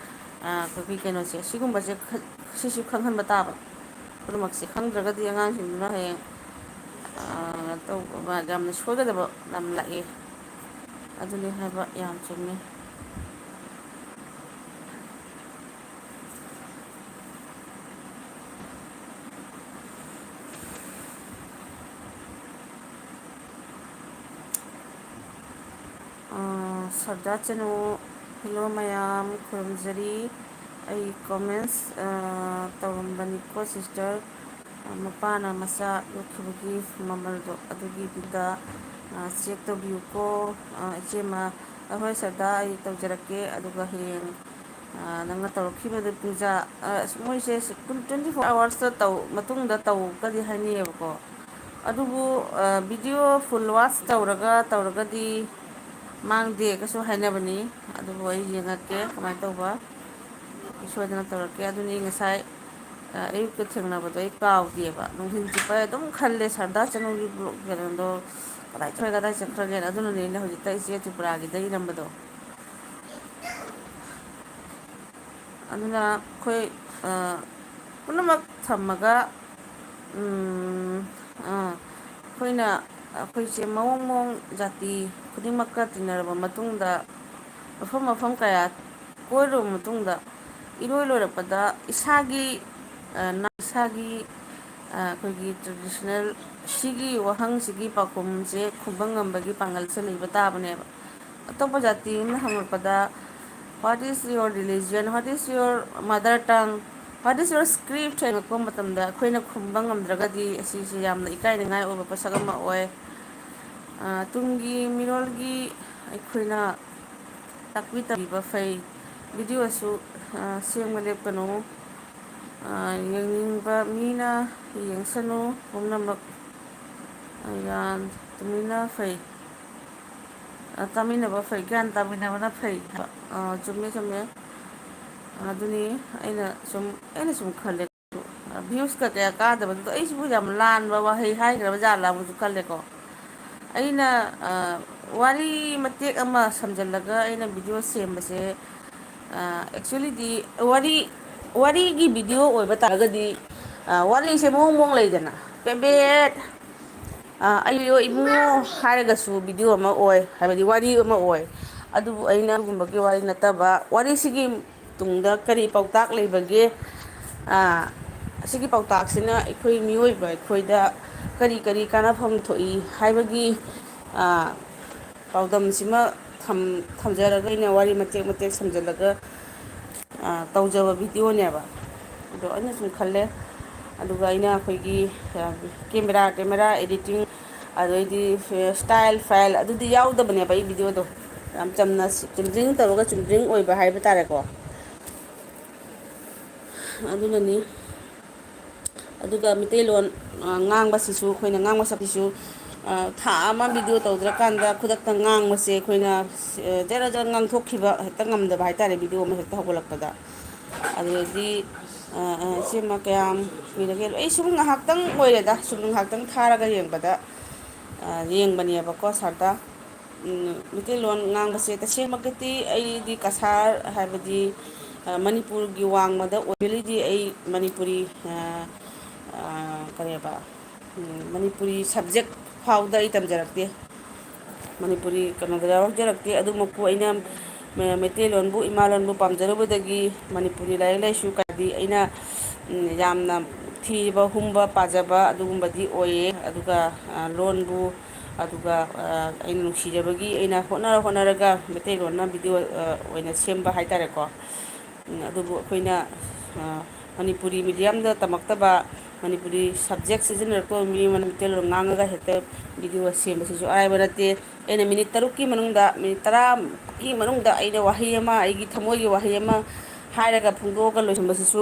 ꯑꯩꯈꯣꯏꯒꯤ ꯀꯩꯅꯣꯁꯦ ꯁꯤꯒꯨꯝꯕꯁꯦ ꯁꯤꯁꯨ ꯈꯪꯍꯟꯕ ꯇꯥꯕ ꯄꯨꯝꯅꯃꯛꯁꯦ ꯈꯪꯗ꯭ꯔꯒꯗꯤ ꯑꯉꯥꯡꯁꯤꯡꯗꯨꯅ ꯍꯌꯦꯡ ꯇꯧꯕ ꯌꯥꯝꯅ ꯁꯣꯏꯒꯗꯕ ꯌꯥꯝ ꯂꯥꯛꯑꯦ ꯑꯗꯨꯅꯤ ꯍꯥꯏꯕ ꯌꯥꯝ ꯆꯨꯝꯃꯦ ꯁꯔꯗꯥꯆꯅꯨ ꯍꯦꯜꯂꯣ ꯃꯌꯥꯝ ꯈꯨꯔꯨꯝꯖꯔꯤ ꯑꯩ ꯀꯣꯃꯦꯟꯁ ꯇꯧꯔꯝꯕꯅꯤꯀꯣ ꯁꯤꯁꯇꯔ ꯃꯄꯥꯅ ꯃꯆꯥ ꯌꯣꯛꯈꯤꯕꯒꯤ ꯃꯃꯜꯗꯣ ꯑꯗꯨꯒꯤꯗꯨꯗ ꯆꯦꯛ ꯇꯧꯕꯤꯌꯨꯀꯣ ꯏꯆꯦꯝꯃ ꯑꯍꯣꯏ ꯁꯔꯗꯥ ꯑꯩ ꯇꯧꯖꯔꯛꯀꯦ ꯑꯗꯨꯒ ꯍꯌꯦꯡ ꯅꯪꯅ ꯇꯧꯔꯛꯈꯤꯕꯗꯨ ꯄꯨꯡꯖꯥ ꯃꯣꯏꯁꯦ 24 ꯑꯋꯥꯔꯁꯇ ꯃꯇꯨꯡꯗ ꯇꯧꯒꯗꯤ ꯍꯥꯏꯅꯩꯌꯦꯕꯀꯣ ꯑꯗꯨꯕꯨ ꯚꯤꯗꯤꯑꯣ ꯐꯨꯜ ꯋꯥꯁ ꯇꯧꯔꯒꯗꯤ ꯃꯥꯡꯗꯦꯒꯁꯨ ꯍꯥꯏꯅꯕꯅꯤ ꯑꯗꯨꯕꯨ ꯑꯩ ꯌꯦꯡꯉꯛꯀꯦ ꯀꯃꯥꯏꯅ ꯇꯧꯕ ꯁꯣꯏꯗꯅ ꯇꯧꯔꯛꯀꯦ ꯑꯗꯨꯅꯤ ꯉꯁꯥꯏ ꯑꯌꯨꯛꯇ ꯊꯦꯡꯅꯕꯗꯣ ꯑꯩ ꯀꯥꯎꯗꯦꯕ ꯅꯨꯡꯊꯤꯟ ꯆꯨꯞꯄ ꯑꯗꯨꯝ ꯈꯜꯂꯦ ꯁꯔꯗꯥ ꯆꯅꯨꯒꯤ ꯀꯩꯅꯣꯗꯣ ꯀꯗꯥꯏ ꯆꯠꯈ꯭ꯔꯒꯦꯅ ꯑꯗꯨꯅꯅꯦ ꯑꯩꯅ ꯍꯧꯖꯤꯛꯇ ꯏꯆꯦ ꯇ꯭ꯔꯤꯄꯨꯔꯥꯒꯤꯗ ꯏꯔꯝꯕꯗꯣ ꯑꯗꯨꯅ ꯑꯩꯈꯣꯏ ꯄꯨꯝꯅꯃꯛ ꯊꯝꯃꯒ ꯑꯩꯈꯣꯏꯅ ꯑꯩꯈꯣꯏꯁꯦ ꯃꯑꯣꯡ ꯃꯑꯣꯡ ꯖꯥꯇꯤ ꯈꯨꯗꯤꯡꯃꯛꯀ ꯇꯤꯟꯅꯔꯕ ꯃꯇꯨꯡꯗ ꯃꯐꯝ ꯃꯐꯝ ꯀꯌꯥ ꯀꯣꯏꯔꯨꯕ ꯃꯇꯨꯡꯗ ꯏꯔꯣꯏ ꯂꯣꯏꯔꯛꯄꯗ ꯏꯁꯥꯒꯤ ꯑꯩꯈꯣꯏꯒꯤ ꯇ꯭ꯔꯦꯗꯤꯁꯅꯦꯜ ꯁꯤꯒꯤ ꯋꯥꯍꯪꯁꯤꯒꯤ ꯄꯥꯎꯈꯨꯝꯁꯦ ꯈꯨꯝꯕ ꯉꯝꯕꯒꯤ ꯄꯥꯡꯒꯜꯁꯦ ꯂꯩꯕ ꯇꯥꯕꯅꯦꯕ ꯑꯇꯣꯞꯄ ꯖꯥꯇꯤ ꯑꯃꯅ ꯍꯪꯉꯛꯄꯗ what is your religion what is your mother ꯇꯪ ꯋꯥꯠ ꯏꯁ ꯌꯣꯔ ꯁꯀ꯭ꯔꯤꯞ ꯍꯪꯉꯛꯄ ꯃꯇꯝꯗ ꯑꯩꯈꯣꯏꯅ ꯈꯨꯝꯕ ꯉꯝꯗ꯭ꯔꯒꯗꯤ ꯑꯁꯤꯁꯦ ꯌꯥꯝꯅ ꯏꯀꯥꯏꯅꯤꯡꯉꯥꯏ ꯑꯣꯏꯕ ꯄꯣꯠꯁꯛ ꯑꯃ ꯑꯣꯏ ꯇꯨꯡꯒꯤ ꯃꯤꯔꯣꯜꯒꯤ ꯑꯩꯈꯣꯏꯅ ꯇꯥꯛꯄꯤ ꯇꯝꯕꯤꯕ ꯐꯩ ꯚꯤꯗꯤꯑꯣꯁꯨ ꯁꯦꯝꯕ ꯂꯦꯞꯀꯅꯨ ꯌꯦꯡꯅꯤꯡꯕ ꯃꯤꯅ ꯌꯦꯡꯁꯅꯨ ꯄꯨꯝꯅꯃꯛ ꯇꯨꯃꯤꯟꯅ ꯐꯩ ꯇꯥꯃꯤꯟꯅꯕ ꯐꯩ ꯒ꯭ꯌꯥꯟ ꯇꯥꯃꯤꯟꯅꯕꯅ ꯐꯩ ꯆꯨꯝꯃꯦ ꯆꯨꯝꯃꯦ ꯑꯗꯨꯅꯤ ꯑꯩꯅ ꯁꯨꯝ ꯈꯜꯂꯦ ꯚ꯭ꯌꯨꯁꯀ ꯀꯌꯥ ꯀꯥꯗꯕꯗꯨꯗꯣ ꯑꯩꯁꯤꯕꯨ ꯌꯥꯝ ꯂꯥꯟꯕ ꯋꯥꯍꯩ ꯍꯥꯏꯈ꯭ꯔꯕ ꯖꯥꯠꯂꯥ ꯑꯃꯨꯛꯁꯨ ꯈꯜꯂꯦꯀꯣ ꯑꯩꯅ ꯋꯥꯔꯤ ꯃꯇꯦꯛ ꯑꯃ ꯁꯝꯖꯤꯜꯂꯒ ꯑꯩꯅ ꯚꯤꯗꯤꯑꯣ ꯁꯦꯝꯕꯁꯦ ꯑꯦꯛꯆꯨꯋꯦꯂꯤꯗꯤ ꯋꯥꯔꯤꯒꯤ ꯚꯤꯗꯤꯑꯣ ꯑꯣꯏꯕ ꯇꯥꯔꯒꯗꯤ ꯋꯥꯔꯤꯁꯦ ꯃꯑꯣꯡ ꯃꯑꯣꯡ ꯂꯩꯗꯅ ꯄꯦꯝꯕꯦꯠ ꯑꯩꯌꯣ ꯏꯕꯨꯡꯉꯣ ꯍꯥꯏꯔꯒꯁꯨ ꯚꯤꯗꯤꯑꯣ ꯑꯃ ꯑꯣꯏ ꯍꯥꯏꯕꯗꯤ ꯋꯥꯔꯤ ꯑꯃ ꯑꯣꯏ ꯑꯗꯨꯕꯨ ꯑꯩꯅ ꯑꯗꯨꯒꯨꯝꯕꯒꯤ ꯋꯥꯔꯤ ꯅꯠꯇꯕ ꯋꯥꯔꯤꯁꯤꯒꯤ ꯇꯨꯡꯗ ꯀꯔꯤ ꯄꯥꯎꯇꯥꯛ ꯂꯩꯕꯒꯦ ꯑꯁꯤꯒꯤ ꯄꯥꯎꯇꯥꯛꯁꯤꯅ ꯑꯩꯈꯣꯏ ꯃꯤꯑꯣꯏꯕ ꯑꯩꯈꯣꯏꯗ ꯀꯔꯤ ꯀꯔꯤ ꯀꯥꯟꯅꯐꯝ ꯊꯣꯛꯏ ꯍꯥꯏꯕꯒꯤ ꯄꯥꯎꯗꯝꯁꯤꯃ ꯊꯝꯖꯔꯒ ꯑꯩꯅ ꯋꯥꯔꯤ ꯃꯇꯦꯛ ꯃꯇꯦꯛ ꯁꯝꯖꯤꯜꯂꯒ ꯇꯧꯖꯕ ꯚꯤꯗꯤꯑꯣꯅꯦꯕ ꯑꯗꯣ ꯑꯩꯅ ꯁꯨꯝ ꯈꯜꯂꯦ ꯑꯗꯨꯒ ꯑꯩꯅ ꯑꯩꯈꯣꯏꯒꯤ ꯀꯦꯃꯦꯔꯥ ꯏꯗꯤꯇꯤꯡ ꯑꯗꯩꯗꯤ ꯁ꯭ꯇꯥꯏꯜ ꯐꯥꯏꯜ ꯑꯗꯨꯗꯤ ꯌꯥꯎꯗꯕꯅꯦꯕ ꯑꯩ ꯚꯤꯗꯤꯑꯣꯗꯣ ꯌꯥꯝ ꯆꯝꯅ ꯆꯨꯝꯗ꯭ꯔꯤꯡ ꯇꯧꯔꯒ ꯆꯨꯝꯗ꯭ꯔꯤꯡ ꯑꯣꯏꯕ ꯍꯥꯏꯕ ꯇꯥꯔꯦꯀꯣ ꯑꯗꯨꯅꯅꯤ ꯑꯗꯨꯒ ꯃꯩꯇꯩꯂꯣꯟ ꯉꯥꯡꯕꯁꯤꯁꯨ ꯑꯩꯈꯣꯏꯅ ꯉꯥꯡꯕ ꯁꯛꯄꯤꯁꯨ ꯊꯥ ꯑꯃ ꯚꯤꯗꯤꯑꯣ ꯇꯧꯗ꯭ꯔꯀꯥꯟꯗ ꯈꯨꯗꯛꯇ ꯉꯥꯡꯕꯁꯦ ꯑꯩꯈꯣꯏꯅ ꯖꯔ ꯖꯔ ꯉꯥꯡꯊꯣꯛꯈꯤꯕ ꯍꯦꯛꯇ ꯉꯝꯗꯕ ꯍꯥꯏꯇꯥꯔꯦ ꯚꯤꯗꯤꯑꯣ ꯑꯃ ꯍꯦꯛꯇ ꯍꯧꯒꯠꯂꯛꯄꯗ ꯑꯗꯨꯗꯤ ꯏꯆꯦꯃ ꯀꯌꯥꯝ ꯀꯨꯏꯔꯒꯦ ꯑꯩ ꯁꯨꯝ ꯉꯥꯏꯍꯥꯛꯇꯪ ꯑꯣꯏꯔꯦꯗ ꯁꯨꯝ ꯉꯥꯏꯍꯥꯛꯇꯪ ꯊꯥꯔꯒ ꯌꯦꯡꯕꯗ ꯌꯦꯡꯕꯅꯦꯕꯀꯣ ꯁꯥꯔꯗ ꯃꯩꯇꯩꯂꯣꯟ ꯉꯥꯡꯕꯁꯦ ꯇꯁꯦꯡꯃꯛꯀꯤꯗꯤ ꯑꯩꯗꯤ ꯀꯁꯥꯔ ꯍꯥꯏꯕꯗꯤ ꯃꯅꯤꯄꯨꯔꯒꯤ ꯋꯥꯡꯃꯗ ꯑꯣꯏꯕꯦꯂꯤꯗꯤ ꯑꯩ ꯃꯅꯤꯄꯨꯔꯤ ꯀꯔꯤꯕ ꯃꯅꯤꯄꯨꯔꯤ ꯁꯕꯖꯦꯛ ꯐꯥꯎꯗ ꯑꯩ ꯇꯝꯖꯔꯛꯇꯦ ꯃꯅꯤꯄꯨꯔꯤ ꯀꯩꯅꯣꯗ ꯌꯥꯎꯔꯛꯆꯔꯛꯇꯦ ꯑꯗꯨꯃꯛꯄꯨ ꯑꯩꯅ ꯃꯩꯇꯩꯂꯣꯟꯕꯨ ꯏꯃꯥꯂꯣꯟꯕꯨ ꯄꯥꯝꯖꯔꯨꯕꯗꯒꯤ ꯃꯅꯤꯄꯨꯔꯤ ꯂꯥꯏꯔꯤꯛ ꯂꯥꯏꯁꯨ ꯀꯌꯥꯗꯤ ꯑꯩꯅ ꯌꯥꯝꯅ ꯊꯤꯕ ꯍꯨꯝꯕ ꯄꯥꯖꯕ ꯑꯗꯨꯒꯨꯝꯕꯗꯤ ꯑꯣꯏꯌꯦ ꯑꯗꯨꯒ ꯂꯣꯟꯕꯨ ꯑꯗꯨꯒ ꯑꯩꯅ ꯅꯨꯡꯁꯤꯖꯕꯒꯤ ꯑꯩꯅ ꯍꯣꯠꯅꯔꯒ ꯃꯩꯇꯩꯂꯣꯟꯅ ꯚꯤꯗꯤꯑꯣ ꯑꯣꯏꯅ ꯁꯦꯝꯕ ꯍꯥꯏꯇꯥꯔꯦꯀꯣ ꯑꯗꯨꯕꯨ ꯑꯩꯈꯣꯏꯅ ꯃꯅꯤꯄꯨꯔꯤ ꯃꯤꯗꯤꯌꯝꯗ ꯇꯝꯃꯛꯇꯕ ꯃꯅꯤꯄꯨꯔꯤ ꯁꯕꯖꯦꯛ ꯁꯤꯖꯤꯟꯅꯔꯛꯄ ꯃꯤ ꯑꯃꯅ ꯃꯩꯇꯩꯂꯣꯟ ꯉꯥꯡꯉꯒ ꯍꯦꯛꯇ ꯚꯤꯗꯤꯑꯣ ꯁꯦꯝꯕꯁꯤꯁꯨ ꯑꯔꯥꯏꯕ ꯅꯠꯇꯦ ꯑꯩꯅ ꯃꯤꯅꯤꯠ 6ꯀꯤ ꯃꯅꯨꯡꯗ ꯃꯤꯅꯤꯠ 10ꯒꯤ ꯃꯅꯨꯡꯗ ꯑꯩꯅ ꯋꯥꯍꯩ ꯑꯃ ꯑꯩꯒꯤ ꯊꯃꯣꯏꯒꯤ ꯋꯥꯍꯩ ꯑꯃ ꯍꯥꯏꯔꯒ ꯐꯣꯡꯗꯣꯛꯑꯒ ꯂꯣꯏꯁꯤꯟꯕꯁꯤꯁꯨ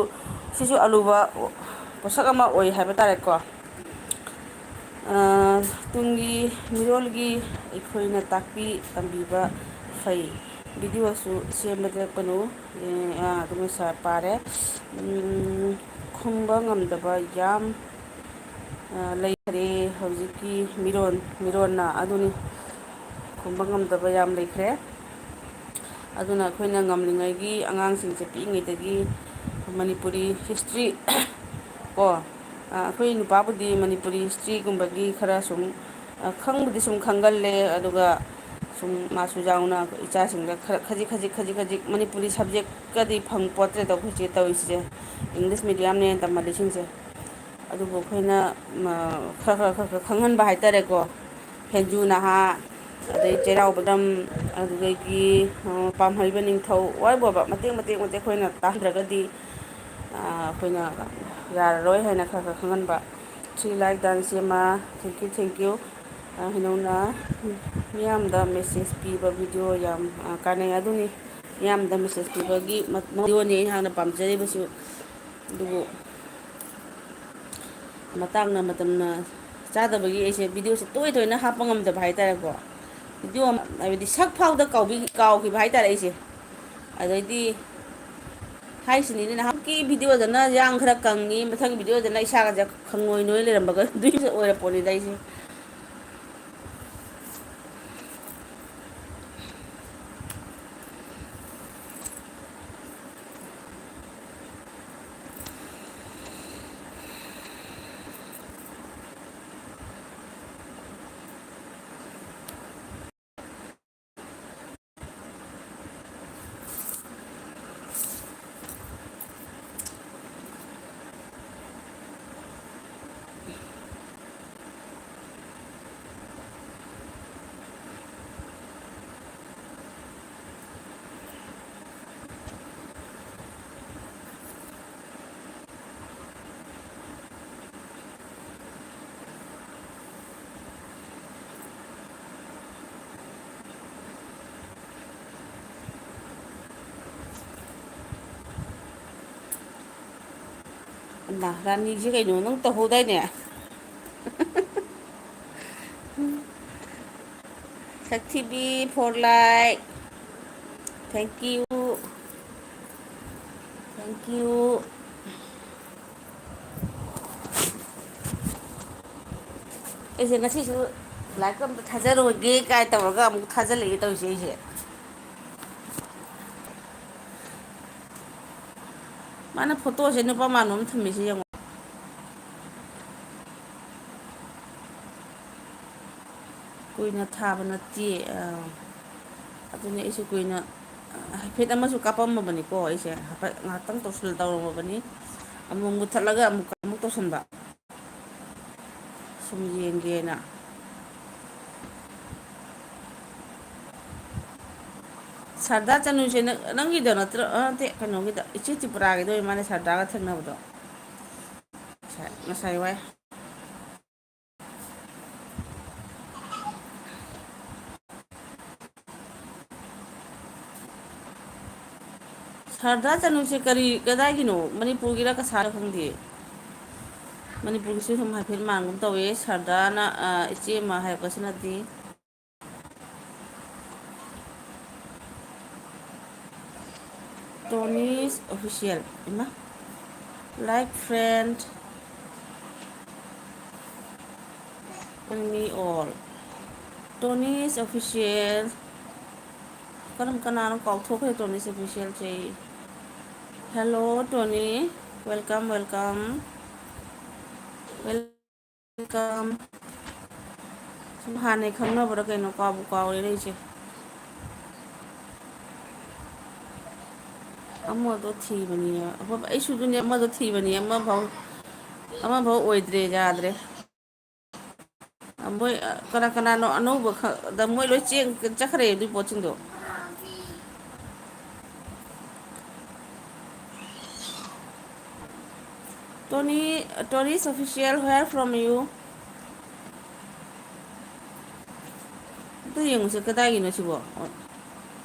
ꯁꯤꯁꯨ ꯑꯂꯨꯕ ꯄꯣꯠꯁꯛ ꯑꯃ ꯑꯣꯏ ꯍꯥꯏꯕ ꯇꯥꯔꯦꯀꯣ ꯇꯨꯡꯒꯤ ꯃꯤꯔꯣꯜꯒꯤ ꯑꯩꯈꯣꯏꯅ ꯇꯥꯛꯄꯤ ꯇꯝꯕꯤꯕ ꯐꯩ ꯚꯤꯗꯤꯑꯣꯁꯨ ꯁꯦꯝꯕ ꯂꯦꯞꯀꯅꯨ ꯑꯗꯨꯒ ꯁꯥꯔ ꯄꯥꯔꯦ ꯈꯨꯝꯕ ꯉꯝꯗꯕ ꯌꯥꯝ ꯂꯩꯈ꯭ꯔꯦ ꯍꯧꯖꯤꯛꯀꯤ ꯃꯤꯔꯣꯟꯅ ꯑꯗꯨꯅꯤ ꯈꯨꯝꯕ ꯉꯝꯗꯕ ꯌꯥꯝ ꯂꯩꯈ꯭ꯔꯦ ꯑꯗꯨꯅ ꯑꯩꯈꯣꯏꯅ ꯉꯝꯂꯤꯉꯩꯒꯤ ꯑꯉꯥꯡꯁꯤꯡꯁꯦ ꯄꯤꯛꯏꯉꯩꯗꯒꯤ ꯃꯅꯤꯄꯨꯔꯤ ꯍꯤꯁꯇ꯭ꯔꯤ ꯀꯣ ꯑꯩꯈꯣꯏ ꯅꯨꯄꯥꯕꯨꯗꯤ ꯃꯅꯤꯄꯨꯔꯤ ꯍꯤꯁꯇ꯭ꯔꯤꯒꯨꯝꯕꯒꯤ ꯈꯔ ꯁꯨꯝ ꯈꯪꯕꯨꯗꯤ ꯁꯨꯝ ꯈꯪꯒꯜꯂꯦ ꯑꯗꯨꯒ ꯁꯨꯝ ꯃꯥꯁꯨ ꯌꯥꯎꯅ ꯏꯆꯥꯁꯤꯡꯗ ꯈꯔ ꯈꯖꯤꯛ ꯃꯅꯤꯄꯨꯔꯤ ꯁꯕꯖꯦꯛꯀꯗꯤ ꯐꯪ ꯄꯣꯠꯇ꯭ꯔꯦꯗꯣ ꯑꯩꯈꯣꯏꯁꯦ ꯇꯧꯔꯤꯁꯦ ꯏꯪꯂꯤꯁ ꯃꯤꯗꯤꯌꯝꯅꯦ ꯇꯝꯍꯜꯂꯤꯁꯤꯡꯁꯦ ꯑꯗꯨꯕꯨ ꯑꯩꯈꯣꯏꯅ ꯈꯔ ꯈꯪꯍꯟꯕ ꯍꯥꯏꯇꯥꯔꯦꯀꯣ ꯈꯦꯟꯖꯨ ꯅꯍꯥ ꯑꯗꯩ ꯆꯩꯔꯥꯎꯕꯗꯝ ꯑꯗꯨꯗꯒꯤ ꯄꯥꯝꯍꯩꯕ ꯅꯤꯡꯊꯧ ꯋꯥꯏꯕꯣꯕ ꯃꯇꯦꯛ ꯑꯩꯈꯣꯏꯅ ꯇꯥꯗ꯭ꯔꯒꯗꯤ ꯑꯩꯈꯣꯏꯅ ꯌꯥꯔꯔꯣꯏ ꯍꯥꯏꯅ ꯈꯔ ꯈꯪꯍꯟꯕ ꯊ꯭ꯔꯤ ꯂꯥꯏꯛ ꯗꯥꯟꯁ ꯑꯃ ꯊꯦꯡꯀ꯭ꯌꯨ ꯍꯩꯅꯧꯅ ꯃꯤꯌꯥꯝꯗ ꯃꯦꯁꯦꯖ ꯄꯤꯕ ꯚꯤꯗꯤꯑꯣ ꯌꯥꯝ ꯀꯥꯟꯅꯩ ꯑꯗꯨꯅꯤ ꯃꯤꯌꯥꯝꯗ ꯃꯦꯁꯦꯖ ꯄꯤꯕꯒꯤ ꯚꯤꯗꯤꯑꯣꯅꯤ ꯑꯩꯍꯥꯛꯅ ꯄꯥꯝꯖꯔꯤꯕꯁꯨ ꯑꯗꯨꯕꯨ ꯃꯇꯝꯅ ꯆꯥꯗꯕꯒꯤ ꯑꯩꯁꯦ ꯚꯤꯗꯤꯑꯣꯁꯦ ꯇꯣꯏꯅ ꯍꯥꯞꯄ ꯉꯝꯗꯕ ꯍꯥꯏꯇꯥꯔꯦꯀꯣ ꯚꯤꯗꯤꯑꯣ ꯍꯥꯏꯕꯗꯤ ꯁꯛ ꯐꯥꯎꯗ ꯀꯥꯎꯈꯤꯕ ꯍꯥꯏꯇꯥꯔꯦ ꯑꯩꯁꯦ ꯑꯗꯩꯗꯤ ꯍꯥꯏꯁꯤꯅꯤꯅꯦ ꯅꯍꯥꯟꯃꯨꯛꯀꯤ ꯚꯤꯗꯤꯑꯣꯗꯅ ꯌꯥꯡ ꯈꯔ ꯀꯪꯉꯤ ꯃꯊꯪꯒꯤ ꯚꯤꯗꯤꯑꯣꯗꯅ ꯏꯁꯥꯒꯁꯦ ꯈꯪꯉꯣꯏ ꯅꯣꯏ ꯂꯩꯔꯝꯕꯒ ꯑꯗꯨꯏꯁꯨ ꯑꯣꯏꯔꯛꯄꯣꯠꯅꯤꯗ ꯑꯩꯁꯦ ꯔꯥꯅꯤꯁꯦ ꯀꯩꯅꯣ ꯅꯪ ꯇꯧꯍꯧꯗꯥꯏꯅꯦ? ꯁꯛꯊꯤꯕꯤ ꯐꯣꯔ ꯂꯥꯏꯛ ꯊꯦꯡꯀ꯭ꯌꯨ ꯊꯦꯡꯀ꯭ꯌꯨ ꯑꯩꯁꯦ ꯉꯁꯤꯁꯨ ꯂꯥꯏꯔꯤꯛꯀ ꯑꯝꯇ ꯊꯥꯖꯔꯣꯏꯒꯦ ꯀꯥꯏ ꯇꯧꯔꯒ ꯑꯃꯨꯛ ꯊꯥꯖꯤꯜꯂꯛꯑꯦ ꯇꯧꯔꯤꯁꯦ ꯑꯩꯁꯦ꯫ ꯃꯥꯅ ꯐꯣꯇꯣꯁꯦ ꯅꯨꯄꯥ ꯃꯥꯟꯕ ꯑꯃ ꯊꯝꯃꯤꯁꯦ ꯌꯦꯡꯉꯣ꯫ ꯀꯨꯏꯅ ꯊꯥꯕ ꯅꯠꯇꯦ ꯑꯗꯨꯅꯤ ꯑꯩꯁꯨ ꯀꯨꯏꯅ ꯍꯥꯏꯐꯦꯠ ꯑꯃꯁꯨ ꯀꯥꯞꯄꯝꯃꯕꯅꯤꯀꯣ ꯑꯩꯁꯦ ꯍꯥꯏꯐꯦꯠ ꯉꯥꯏꯍꯥꯛꯇꯪ ꯇꯧꯔꯝꯃꯕꯅꯤ ꯑꯃꯨꯛ ꯃꯨꯠꯊꯠꯂꯒ ꯑꯃꯨꯛ ꯇꯧꯁꯟꯕ ꯁꯨꯝ ꯌꯦꯡꯒꯦꯅ꯫ ꯁꯔꯗꯥ ꯆꯅꯨꯁꯦ ꯅꯪꯒꯤꯗꯣ ꯅꯠꯇ꯭ꯔꯣ ꯅꯠꯇꯦ ꯀꯩꯅꯣꯒꯤꯗ ꯏꯆꯦ ꯇ꯭ꯔꯤꯄꯨꯔꯥꯒꯤꯗꯣ ꯑꯣꯏꯔ ꯃꯥꯜꯂꯦ ꯁꯔꯗꯥꯒ ꯊꯦꯡꯅꯕꯗꯣ ꯉꯁꯥꯏ ꯋꯥꯏ꯫ ꯁꯔꯗꯥ ꯆꯅꯨꯁꯦ ꯀꯗꯥꯏꯒꯤꯅꯣ ꯃꯅꯤꯄꯨꯔꯒꯤꯔ ꯀꯁꯥꯔꯔ ꯈꯪꯗꯦ꯫ ꯃꯅꯤꯄꯨꯔꯒꯤꯁꯨ ꯁꯨꯝ ꯍꯥꯏꯐꯦꯠ ꯃꯥꯟꯒꯨꯝ ꯇꯧꯋꯦ ꯁꯔꯗꯥꯅ ꯏꯆꯦ ꯑꯃ ꯍꯥꯏꯔꯛꯄꯁꯤꯅꯗꯤ ꯇꯣꯅꯤꯁ ꯑꯣꯐꯤꯁꯦꯜ ꯏꯃꯥ ꯂꯥꯏꯛ ꯐ꯭ꯔꯦꯟ ꯑꯦꯜꯃꯤ ꯑꯣꯜ ꯇꯣꯅꯤꯁ ꯑꯣꯐꯤꯁꯤꯌꯦꯜ ꯀꯅꯥꯅꯣ ꯀꯥꯎꯊꯣꯛꯈ꯭ꯔꯦ ꯇꯣꯅꯤꯁ ꯑꯣꯐꯤꯁꯦꯜꯁꯦ꯫ ꯍꯦꯜꯂꯣ ꯇꯣꯅꯤ ꯋꯦꯜꯀꯝ ꯋꯦꯜꯀꯝ ꯋꯦꯜꯀꯝ ꯁꯨꯝ ꯍꯥꯟꯅꯩ ꯈꯪꯅꯕ꯭ꯔꯥ ꯀꯩꯅꯣ ꯀꯥꯎꯕꯨ ꯀꯥꯎꯔꯦꯅꯦ ꯑꯩꯁꯦ꯫ ꯑꯃꯗꯣ ꯊꯤꯕꯅꯤ ꯑꯩꯁꯨꯗꯨꯅꯦ ꯑꯃꯗꯣ ꯊꯤꯕꯅꯤ ꯑꯃꯐꯥꯎ ꯑꯣꯏꯗ꯭ꯔꯦ ꯌꯥꯗ꯭ꯔꯦ꯫ ꯃꯣꯏ ꯀꯅꯥ ꯀꯅꯥꯅꯣ ꯑꯅꯧꯕ ꯃꯣꯏ ꯂꯣꯏ ꯆꯠꯈ꯭ꯔꯦ ꯑꯗꯨꯏ ꯄꯣꯠꯁꯤꯡꯗꯣ꯫ ꯇꯣꯔꯤꯁ ꯑꯣꯐꯤꯁꯤꯌꯦꯜ ꯍꯋꯦꯔ ꯐ꯭ꯔꯣꯝ ꯌꯨ ꯑꯝꯇ ꯌꯦꯡꯉꯨꯁꯦ ꯀꯗꯥꯏꯒꯤꯅꯣ ꯁꯤꯕꯣ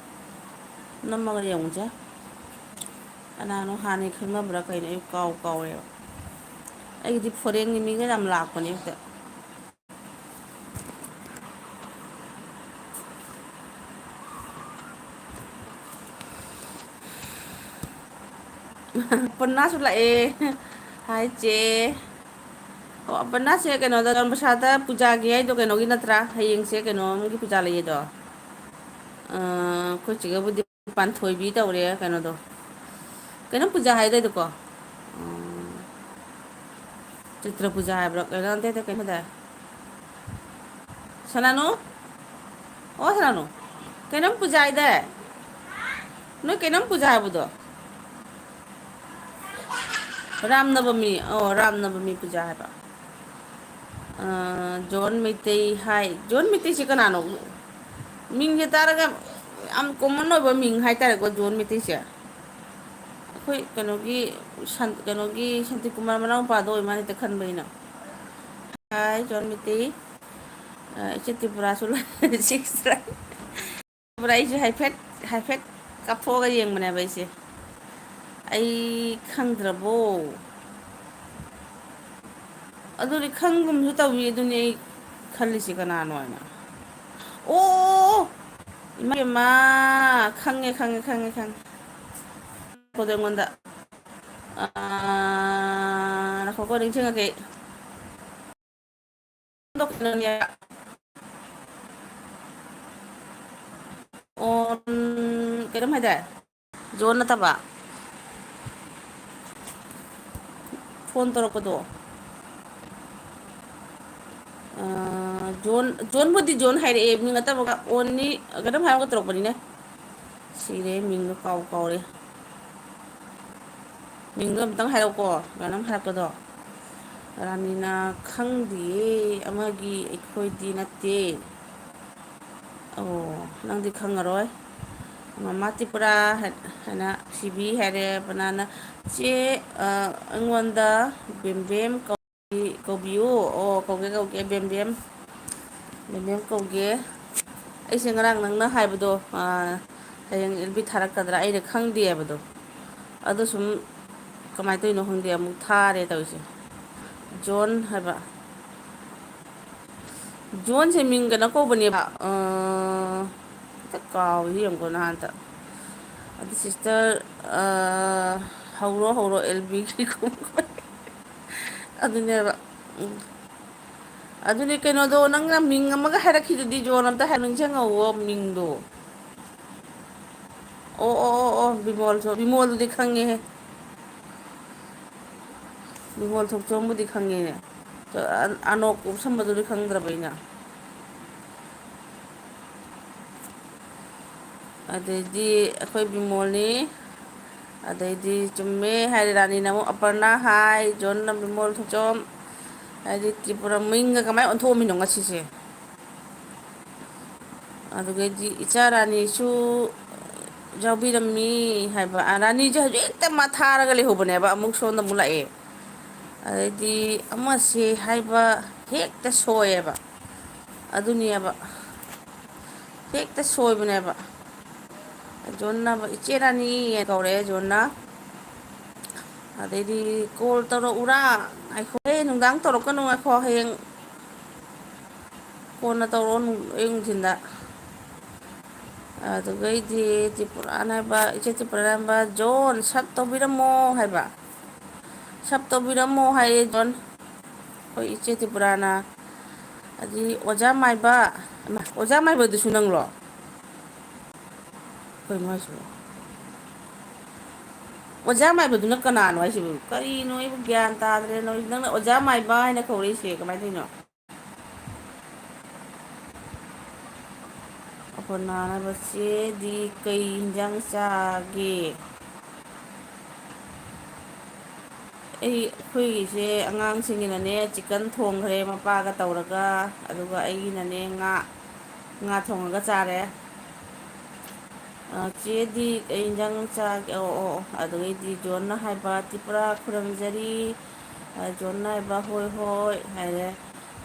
ꯅꯝꯃꯒ ꯌꯦꯡꯉꯨꯁꯦ ꯀꯅꯥꯅꯣ ꯍꯥꯟꯅꯩ ꯈꯪꯅꯕ꯭ꯔꯥ ꯀꯩꯅꯣ ꯑꯩ ꯀꯥꯎꯔꯦꯕ ꯑꯩꯒꯤꯗꯤ ꯐꯣꯔꯦꯟꯒꯤ ꯃꯤꯒ ꯌꯥꯝ ꯂꯥꯛꯄꯅꯦ ꯍꯦꯛꯇ꯫ ꯄꯅꯥꯁꯨ ꯂꯥꯛꯑꯦ ꯍꯥꯏ ꯆꯦ꯫ ꯑꯣ ꯑꯄꯔꯅꯥꯁꯦ ꯀꯩꯅꯣꯗ ꯄꯩꯁꯥꯗ ꯄꯨꯖꯥꯒꯤ ꯍꯥꯏꯗꯣ ꯀꯩꯅꯣꯒꯤ ꯅꯠꯇ꯭ꯔꯥ ꯍꯌꯦꯡꯁꯦ ꯀꯩꯅꯣꯝꯒꯤ ꯄꯨꯖꯥ ꯂꯩꯌꯦꯗꯣ ꯑꯩꯈꯣꯏ ꯆꯦꯒꯕꯨꯗꯤ ꯄꯥꯟꯊꯣꯏꯕꯤ ꯇꯧꯔꯦ ꯀꯩꯅꯣꯗꯣ ꯀꯩꯅꯣꯝ ꯄꯨꯖꯥ ꯍꯥꯏꯗꯣꯏꯗꯨꯀꯣ ꯆꯤꯇ꯭ꯔ ꯄꯨꯖꯥ ꯍꯥꯏꯕ꯭ꯔꯥ ꯀꯩꯅꯣ ꯅꯠꯇꯦ ꯀꯩꯅꯣ ꯍꯥꯏꯗꯥꯏ ꯁꯅꯥꯅꯨ ꯑꯣ ꯁꯅꯥꯅꯨ ꯀꯩꯅꯣꯝ ꯄꯨꯖꯥ ꯍꯥꯏꯗꯥꯏ ꯅꯣꯏ ꯀꯩꯅꯣꯝ ꯄꯨꯖꯥ ꯍꯥꯏꯕꯗꯣ ꯔꯥꯝꯅꯕꯃꯤ ꯑꯣ ꯔꯥꯝꯅꯕꯃꯤ ꯄꯨꯖꯥ ꯍꯥꯏꯕ ꯖꯣꯟ ꯃꯩꯇꯩ ꯍꯥꯏ ꯖꯣꯟ ꯃꯩꯇꯩꯁꯤ ꯀꯅꯥꯅꯣ ꯃꯤꯡꯁꯦ ꯇꯥꯔꯒ ꯌꯥꯝ ꯀꯣꯃꯟ ꯑꯣꯏꯕ ꯃꯤꯡ ꯍꯥꯏꯇꯥꯔꯦꯀꯣ ꯖꯣꯟ ꯃꯩꯇꯩꯁꯦ ꯑꯩꯈꯣꯏ ꯀꯩꯅꯣꯒꯤ ꯁꯥꯟꯇꯤꯀꯨꯃꯥꯔ ꯃꯅꯥꯎ ꯃꯄꯥꯗꯣ ꯑꯣꯏ ꯃꯥꯜꯅ ꯍꯦꯛꯇ ꯈꯟꯕ ꯑꯩꯅ ꯍꯥꯏ ꯖꯣꯟ ꯃꯩꯇꯩ ꯏꯆꯦ ꯇ꯭ꯔꯤꯄꯨꯔꯥꯁꯨ ꯑꯩꯁꯨ ꯍꯥꯏꯐꯦꯠ ꯀꯥꯞꯊꯣꯛꯑꯒ ꯌꯦꯡꯕꯅꯦꯕ ꯑꯩꯁꯦ ꯑꯩ ꯈꯪꯗ꯭ꯔꯕꯣ ꯑꯗꯨꯗꯤ ꯈꯪꯒꯨꯝꯁꯨ ꯇꯧꯏ ꯑꯗꯨꯅꯤ ꯑꯩ ꯈꯜꯂꯤꯁꯤ ꯀꯅꯥꯅꯣ ꯍꯥꯏꯅ ꯑꯣ ꯏꯃꯥ ꯈꯪꯉꯦ ꯑꯩꯉꯣꯟꯗ ꯉꯥꯏꯈꯣꯀꯣ ꯅꯤꯡꯁꯤꯡꯉꯛꯀꯦ ꯑꯣ ꯀꯩꯅꯣꯝ ꯍꯥꯏꯗꯥꯏ ꯖꯣꯟ ꯅꯠꯇꯕ ꯐꯣꯟ ꯇꯧꯔꯛꯄꯗꯣ ꯖꯣꯟꯕꯨꯗꯤ ꯖꯣꯟ ꯍꯥꯏꯔꯛꯑꯦ ꯃꯤ ꯅꯠꯇꯕꯒ ꯑꯣꯟꯅꯤ ꯀꯩꯅꯣꯝ ꯍꯥꯏꯔꯒ ꯇꯧꯔꯛꯄꯅꯤꯅꯦ ꯁꯤꯔꯦ ꯃꯤꯡꯗꯣ ꯀꯥꯎꯔꯦ ꯃꯤꯡꯗꯣ ꯑꯝꯇꯪ ꯍꯥꯏꯔꯛꯎꯀꯣ ꯀꯩꯅꯣꯝ ꯍꯥꯏꯔꯛꯄꯗꯣ ꯔꯥꯅꯤꯅ ꯈꯪꯗꯤꯌꯦ ꯑꯃꯒꯤ ꯑꯩꯈꯣꯏꯗꯤ ꯅꯠꯇꯦ ꯑꯣ ꯅꯪꯗꯤ ꯈꯪꯉꯔꯣꯏ ꯃꯃꯥ ꯇ꯭ꯔꯤꯄꯨꯔꯥ ꯍꯥꯏꯅ ꯁꯤꯕꯤ ꯍꯥꯏꯔꯦ ꯄꯅꯥꯅ ꯆꯦ ꯑꯩꯉꯣꯟꯗ ꯕꯦꯝꯕꯦꯝ ꯀꯧꯕꯤꯌꯨ ꯑꯣ ꯀꯧꯒꯦ ꯕꯦꯝꯕꯦꯝ ꯀꯧꯒꯦ ꯑꯩꯁꯦ ꯉꯔꯥꯡ ꯅꯪꯅ ꯍꯥꯏꯕꯗꯣ ꯍꯌꯦꯡ ꯑꯦꯜꯕꯤ ꯊꯥꯔꯛꯀꯗ꯭ꯔꯥ ꯑꯩꯅ ꯈꯪꯗꯦ ꯍꯥꯏꯕꯗꯣ ꯑꯗꯨ ꯁꯨꯝ ꯀꯃꯥꯏꯅ ꯇꯧꯔꯤꯅꯣ ꯈꯪꯗꯦ ꯑꯃꯨꯛ ꯊꯥꯔꯦ ꯇꯧꯔꯤꯁꯦ ꯖꯣꯟ ꯍꯥꯏꯕ ꯖꯣꯟꯁꯦ ꯃꯤꯡ ꯀꯩꯅꯣ ꯀꯧꯕꯅꯦꯕ ꯀꯥꯎꯋꯤ ꯌꯦꯡꯉꯨꯀꯣ ꯅꯍꯥꯟꯇ ꯑꯗꯨ ꯁꯤꯁꯇꯔ ꯍꯧꯔꯣ ꯍꯧꯔꯣ ꯑꯦꯜꯕꯤꯒꯤ ꯑꯗꯨꯅꯦꯕ ꯑꯗꯨꯅꯦ ꯀꯩꯅꯣꯗꯣ ꯅꯪꯅ ꯃꯤꯡ ꯑꯃꯒ ꯍꯥꯏꯔꯛꯈꯤꯗꯨꯗꯤ ꯖꯣꯟ ꯑꯝꯇ ꯅꯤꯡꯁꯤꯡꯉꯛꯑꯣ ꯃꯤꯡꯗꯣ ꯑꯣ ꯑꯣ ꯑꯣ ꯑꯣ ꯕꯤꯃꯣꯜꯁꯨ ꯕꯤꯃꯣꯜꯗꯨꯗꯤ ꯈꯪꯉꯦꯍꯦ ꯅꯤꯡꯉꯣꯜ ꯊꯣꯛꯆꯣꯝꯕꯨꯗꯤ ꯈꯪꯉꯦꯅꯦ ꯑꯅꯣꯛ ꯎꯞꯁꯟꯕꯗꯨꯗꯤ ꯈꯪꯗ꯭ꯔꯕ ꯑꯩꯅ ꯑꯗꯩꯗꯤ ꯑꯩꯈꯣꯏ ꯕꯤꯃꯣꯜꯅꯤ ꯑꯗꯩꯗꯤ ꯆꯨꯝꯃꯦ ꯍꯥꯏꯔꯦ ꯔꯥꯅꯤꯅ ꯑꯃꯨꯛ ꯑꯄꯔꯅꯥ ꯍꯥꯏ ꯖꯣꯟꯅ ꯕꯤꯃꯣꯜ ꯊꯣꯛꯆꯣꯝ ꯍꯥꯏꯗꯤ ꯇ꯭ꯔꯤꯄꯨꯔꯥ ꯃꯤꯡꯒ ꯀꯃꯥꯏꯅ ꯑꯣꯟꯊꯣꯛꯑꯝꯃꯤꯅꯣ ꯉꯁꯤꯁꯦ ꯑꯗꯨꯗꯒꯤꯗꯤ ꯏꯆꯥ ꯔꯥꯅꯤꯁꯨ ꯌꯥꯎꯕꯤꯔꯝꯃꯤ ꯍꯥꯏꯕ ꯔꯥꯅꯤꯁꯦ ꯍꯧꯖꯤꯛꯇ ꯃꯥ ꯊꯥꯔꯒ ꯂꯩꯍꯧꯕꯅꯦꯕ ꯑꯃꯨꯛ ꯁꯣꯝꯗ ꯑꯃꯨꯛ ꯂꯥꯛꯑꯦ ꯑꯗꯩꯗꯤ ꯑꯃꯁꯦ ꯍꯥꯏꯕ ꯍꯦꯛꯇ ꯁꯣꯏꯑꯦꯕ ꯑꯗꯨꯅꯦꯕ ꯍꯦꯛꯇ ꯁꯣꯏꯕꯅꯦꯕ ꯖꯣꯟꯅ ꯏꯆꯦ ꯔꯥꯅꯤ ꯀꯧꯔꯛꯑꯦ ꯖꯣꯟꯅ ꯑꯗꯩꯗꯤ ꯀꯣꯜ ꯇꯧꯔꯛꯎꯔꯥ ꯉꯥꯏꯈꯣ ꯅꯨꯡꯗꯥꯡ ꯇꯧꯔꯛꯀꯅꯨ ꯉꯥꯏꯈꯣ ꯍꯌꯦꯡ ꯀꯣꯟꯅ ꯇꯧꯔꯛꯑꯣ ꯑꯌꯨꯛ ꯅꯨꯡꯊꯤꯟꯗ ꯑꯗꯨꯒꯩꯗꯤ ꯇ꯭ꯔꯤꯄꯨꯔꯥꯅ ꯍꯥꯏꯕ ꯏꯆꯦ ꯇ꯭ꯔꯤꯄꯨꯔꯥꯅ ꯍꯥꯏꯕ ꯖꯣꯟ ꯁꯞ ꯇꯧꯕꯤꯔꯝꯃꯣ ꯍꯥꯏꯕ ꯁꯞ ꯇꯧꯕꯤꯔꯝꯃꯣ ꯍꯥꯏꯌꯦ ꯖꯣꯟ ꯑꯩꯈꯣꯏ ꯏꯆꯦ ꯇ꯭ꯔꯤꯄꯨꯔꯥꯅ ꯑꯗꯩ ꯑꯣꯖꯥ ꯃꯥꯏꯕ ꯑꯣꯖꯥ ꯃꯥꯏꯕꯗꯨꯁꯨ ꯅꯪꯂꯣ ꯀꯩꯅꯣ ꯍꯥꯏꯁꯤꯕꯣ ꯑꯣꯖꯥ ꯃꯥꯏꯕꯗꯨꯅ ꯀꯅꯥꯅꯣ ꯍꯥꯏꯁꯤꯕꯨ ꯀꯔꯤꯅꯣ ꯑꯩꯕꯨ ꯒ꯭ꯌꯥꯟ ꯇꯥꯗ꯭ꯔꯦ ꯅꯪꯅ ꯑꯣꯖꯥ ꯃꯥꯏꯕ ꯍꯥꯏꯅ ꯀꯧꯔꯛꯏꯁꯦ ꯀꯃꯥꯏꯅ ꯇꯧꯔꯤꯅꯣ ꯑꯄꯔꯅꯥꯅ ꯍꯥꯏꯕ ꯆꯦꯗꯤ ꯀꯩ ꯌꯦꯟꯖꯥꯡ ꯆꯥꯒꯦ ꯑꯩꯈꯣꯏꯒꯤꯁꯦ ꯑꯉꯥꯡꯁꯤꯡꯒꯤꯅꯅꯦ ꯆꯤꯛꯀꯟ ꯊꯣꯡꯈ꯭ꯔꯦ ꯃꯄꯥꯒ ꯇꯧꯔꯒ ꯑꯗꯨꯒ ꯑꯩꯒꯤꯅꯅꯦ ꯉꯥ ꯊꯣꯡꯉꯒ ꯆꯥꯔꯦ ꯆꯦꯗꯤ ꯀꯩ ꯏꯟꯖꯥꯡ ꯆꯥꯒꯦ ꯑꯣ ꯑꯣ ꯑꯗꯨꯗꯒꯤꯗꯤ ꯖꯣꯟꯅ ꯍꯥꯏꯕ ꯇ꯭ꯔꯤꯄꯨꯔꯥ ꯈꯨꯔꯨꯝꯖꯔꯤ ꯖꯣꯟꯅ ꯍꯥꯏꯕ ꯍꯣꯏ ꯍꯣꯏ ꯍꯥꯏꯔꯦ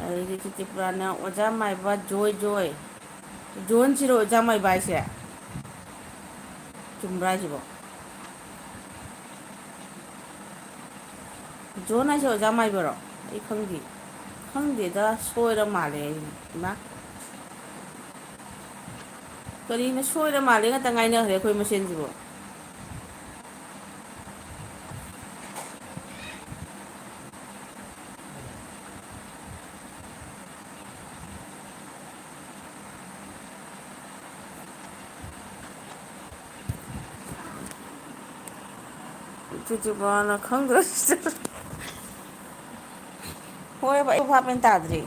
ꯑꯗꯩꯗꯤ ꯇ꯭ꯔꯤꯄꯨꯔꯥꯅ ꯑꯣꯖꯥ ꯃꯥꯏꯕ ꯖꯣꯏ ꯖꯣꯏ ꯖꯣꯟꯁꯤꯔꯣ ꯑꯣꯖꯥ ꯃꯥꯏꯕ ꯍꯥꯏꯁꯦ ꯆꯨꯝꯕ꯭ꯔꯥ ꯍꯥꯏꯁꯤꯕꯣ ꯖꯣꯟ ꯍꯥꯏꯁꯦ ꯑꯣꯖꯥ ꯃꯥꯏꯕꯔꯣ ꯑꯩ ꯈꯪꯗꯦ ꯈꯪꯗꯦꯗ ꯁꯣꯏꯔ ꯃꯥꯜꯂꯦ ꯑꯩ ꯏꯃꯥ ꯀꯔꯤꯅꯣ ꯁꯣꯏꯔ ꯃꯥꯜꯂꯦ ꯉꯥꯛꯇ ꯉꯥꯏꯅꯈ꯭ꯔꯦ ꯑꯩꯈꯣꯏ ꯃꯁꯦꯟꯁꯤꯕꯨ ꯇ꯭ꯔꯤꯄꯨꯔꯥꯅ ꯈꯪꯗ꯭ꯔ ꯍꯣꯏꯕ ꯑꯩ ꯚꯥꯞ ꯃꯦꯟ ꯇꯥꯗ꯭ꯔꯦ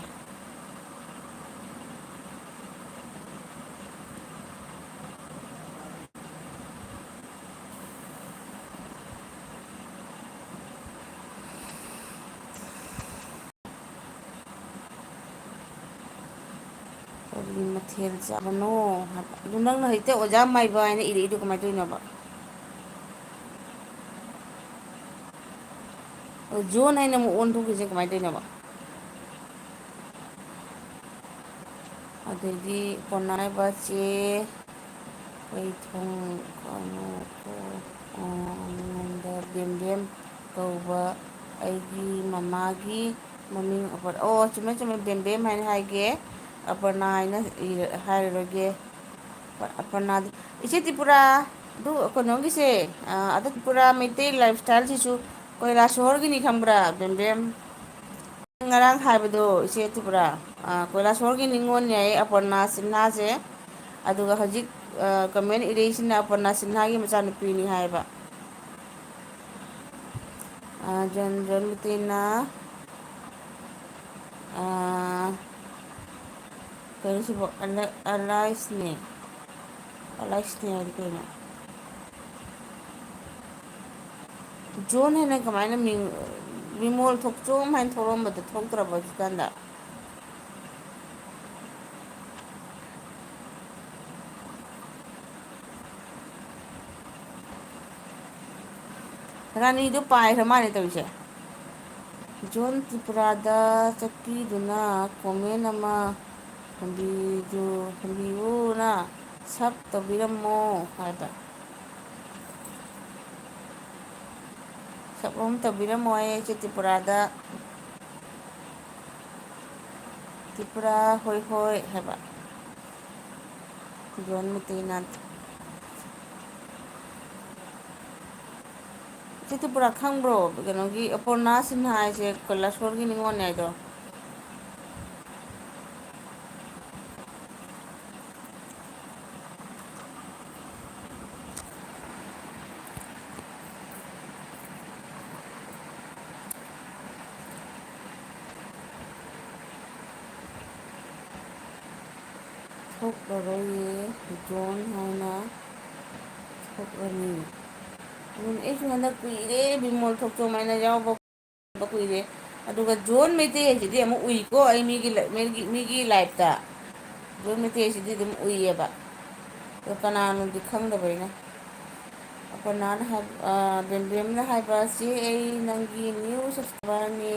ꯀꯔꯤ ꯃꯊꯦꯜ ꯆꯥꯕꯅꯣ ꯍꯥꯏꯕ ꯑꯗꯨ ꯅꯪꯅ ꯍꯦꯛꯇ ꯑꯣꯖꯥ ꯃꯥꯏꯕ ꯍꯥꯏꯅ ꯏꯔꯛꯏꯗꯣ ꯀꯃꯥꯏꯅ ꯇꯧꯔꯤꯅꯣꯕ ꯖꯣꯟ ꯍꯥꯏꯅ ꯑꯃꯨꯛ ꯑꯣꯟꯊꯣꯛꯈꯤꯁꯦ ꯀꯃꯥꯏꯅ ꯇꯧꯔꯤꯅꯣꯕ ꯑꯗꯩꯗꯤ ꯀꯣꯟꯅꯔꯕ ꯆꯦ ꯀꯩ ꯑꯩꯉꯣꯟꯗ ꯕꯦꯝꯕꯦꯝ ꯀꯧꯕ ꯑꯩꯒꯤ ꯃꯃꯥꯒꯤ ꯃꯃꯤꯡ ꯑꯣ ꯆꯨꯝꯃꯦ ꯆꯨꯝꯃꯦ ꯕꯦꯝꯕꯦꯝ ꯍꯥꯏꯅ ꯍꯥꯏꯒꯦ ꯑꯄꯔꯅꯥ ꯍꯥꯏꯅ ꯍꯥꯏꯔꯨꯔꯒꯦ ꯑꯄꯔꯅꯥ ꯏꯆꯦ ꯇ꯭ꯔꯤꯄꯨꯔꯥ ꯑꯗꯨ ꯀꯩꯅꯣꯒꯤꯁꯦ ꯇ꯭ꯔꯤꯄꯨꯔꯥ ꯃꯩꯇꯩ ꯂꯥꯏꯞ ꯏꯁꯇꯥꯏꯜꯁꯤꯁꯨ ꯀꯣꯏꯂꯥꯁꯍꯣꯔꯒꯤꯅꯤ ꯈꯪꯕ꯭ꯔꯥ ꯕꯦꯝꯕꯦꯝ ꯉꯔꯥꯡ ꯍꯥꯏꯕꯗꯣ ꯏꯆꯦ ꯇ꯭ꯔꯤꯄꯨꯔꯥ ꯀꯣꯏꯂꯥꯁꯍꯣꯔꯒꯤ ꯅꯤꯉꯣꯜꯅꯦ ꯍꯥꯏꯌꯦ ꯑꯄꯔꯅꯥ ꯁꯤꯟꯍꯥꯁꯦ ꯑꯗꯨꯒ ꯍꯧꯖꯤꯛ ꯀꯃꯦꯟ ꯏꯔꯩꯁꯤꯅ ꯑꯄꯔꯅꯥ ꯁꯤꯟꯍꯥꯒꯤ ꯃꯆꯥꯅꯨꯄꯤꯅꯤ ꯍꯥꯏꯕ ꯖꯟꯃꯇꯤꯅ ꯀꯩꯅꯣꯁꯤꯕꯨ ꯑꯂꯥꯏꯁꯅꯦ ꯑꯂꯥꯏꯁꯅꯦ ꯍꯥꯏꯗꯤ ꯀꯩꯅꯣ ꯖꯣꯟ ꯍꯥꯏꯅ ꯀꯃꯥꯏꯅ ꯃꯤꯡ ꯕꯤꯃꯣꯜ ꯊꯣꯛꯆꯣꯝ ꯍꯥꯏꯅ ꯊꯣꯛꯂꯝꯕꯗꯣ ꯊꯣꯛꯇ꯭ꯔꯕ ꯍꯧꯖꯤꯛꯀꯥꯟꯗ ꯔꯥꯅꯤꯗꯨ ꯄꯥꯏꯈ꯭ꯔ ꯃꯥꯜꯂꯦ ꯇꯧꯔꯤꯁꯦ ꯖꯣꯟ ꯇ꯭ꯔꯤꯄꯨꯔꯥꯗ ꯆꯠꯄꯤꯗꯨꯅ ꯀꯣꯃꯦꯟ ꯑꯃ ꯊꯝꯕꯤꯌꯨꯅ ꯁꯞ ꯇꯧꯕꯤꯔꯝꯃꯣ ꯍꯥꯏꯕ ꯁꯞꯍꯣꯝ ꯇꯧꯕꯤꯔꯝꯃꯣꯏ ꯑꯩꯁꯦ ꯇ꯭ꯔꯤꯄꯨꯔꯥꯗ ꯇ꯭ꯔꯤꯄꯨꯔꯥ ꯍꯣꯏ ꯍꯣꯏ ꯍꯥꯏꯕ ꯖꯣꯟ ꯃꯩꯇꯩꯅ ꯁꯤ ꯇ꯭ꯔꯤꯄꯨꯔꯥ ꯈꯪꯕ꯭ꯔꯣ ꯀꯩꯅꯣꯒꯤ ꯑꯄꯣꯔꯅꯥ ꯁꯤꯟꯍꯥ ꯍꯥꯏꯁꯦ ꯀꯩꯂꯥꯁꯣꯔꯒꯤ ꯅꯤꯉꯣꯜꯅꯦ ꯍꯥꯏꯗꯣ ꯊꯣꯛꯂꯔꯣꯏꯌꯦ ꯖꯣꯟ ꯍꯥꯏꯅ ꯊꯣꯛꯂꯅꯤ ꯑꯗꯨꯅ ꯑꯩꯁꯨ ꯍꯟꯗꯛ ꯀꯨꯏꯔꯦ ꯕꯤꯃꯣꯜ ꯊꯣꯛꯆꯣꯝ ꯍꯥꯏꯅ ꯌꯥꯎꯕ ꯀꯨꯏꯔꯦ ꯑꯗꯨꯒ ꯖꯣꯟ ꯃꯩꯇꯩ ꯍꯥꯏꯁꯤꯗꯤ ꯑꯃꯨꯛ ꯎꯏꯀꯣ ꯑꯩ ꯃꯤꯒꯤ ꯂꯥꯏꯐꯇ ꯖꯣꯟ ꯃꯩꯇꯩ ꯍꯥꯏꯁꯤꯗꯤ ꯑꯗꯨꯝ ꯎꯏꯌꯦꯕ ꯑꯗꯣ ꯀꯅꯥꯅꯣꯗꯤ ꯈꯪꯗꯕ ꯑꯩꯅ ꯑꯄꯔꯅꯥꯅ ꯍꯥꯏꯕ ꯕꯦꯝꯕꯦꯝꯅ ꯍꯥꯏꯕ ꯆꯦ ꯑꯩ ꯅꯪꯒꯤ ꯅ꯭ꯌꯨ ꯁꯞꯁꯀ꯭ꯔꯥꯏꯕꯔꯅꯦ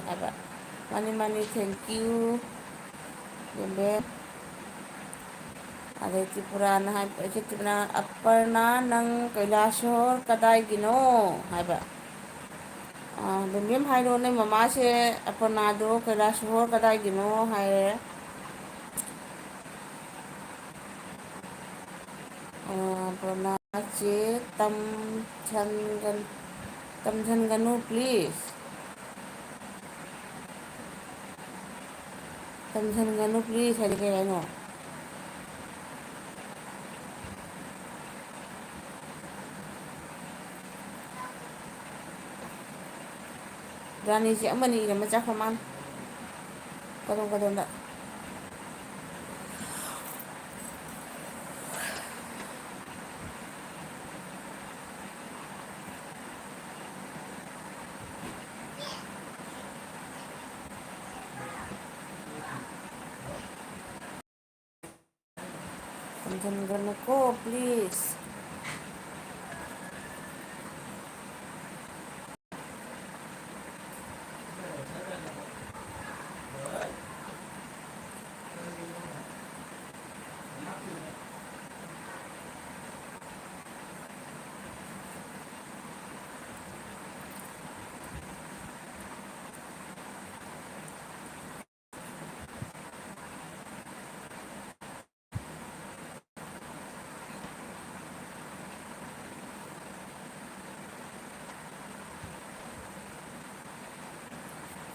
ꯍꯥꯏꯕ ꯃꯥꯅꯤ ꯃꯥꯅꯤ ꯊꯦꯡꯀ꯭ꯌꯨ ꯕꯦꯝꯕꯦꯝ ꯑꯗꯩ ꯇ꯭ꯔꯤꯄꯨꯔꯥꯅ ꯍꯥꯏꯕ ꯑꯄꯔꯅꯥ ꯅꯪ ꯀꯩꯂꯥꯁꯍꯣꯔ ꯀꯗꯥꯏꯒꯤꯅꯣ ꯍꯥꯏꯕ ꯕꯦꯝꯕꯦꯝ ꯍꯥꯏꯔꯣ ꯅꯣꯏ ꯃꯃꯥꯁꯦ ꯑꯄꯔꯅꯥꯗꯣ ꯀꯩꯂꯥꯁꯍꯣꯔ ꯀꯗꯥꯏꯒꯤꯅꯣ ꯍꯥꯏꯔꯦ ꯑꯄꯔꯅꯥ ꯆꯦ ꯇꯝꯓꯟꯒꯅꯨ ꯄ꯭ꯂꯤꯖ ꯇꯝꯓꯟꯒꯅꯨ ꯄ꯭ꯂꯤꯖ ꯍꯥꯏꯗꯤ ꯀꯩ ꯍꯥꯏꯅꯣ ꯔꯥꯅꯤꯁꯦ ꯑꯃꯅꯤ ꯏꯔꯝꯃ ꯆꯠꯈ꯭ꯔ ꯃꯥꯜꯂꯦ ꯀꯗꯣꯝꯗ ꯇꯝꯓꯟꯒꯅꯨꯀꯣ ꯄ꯭ꯂꯤꯖ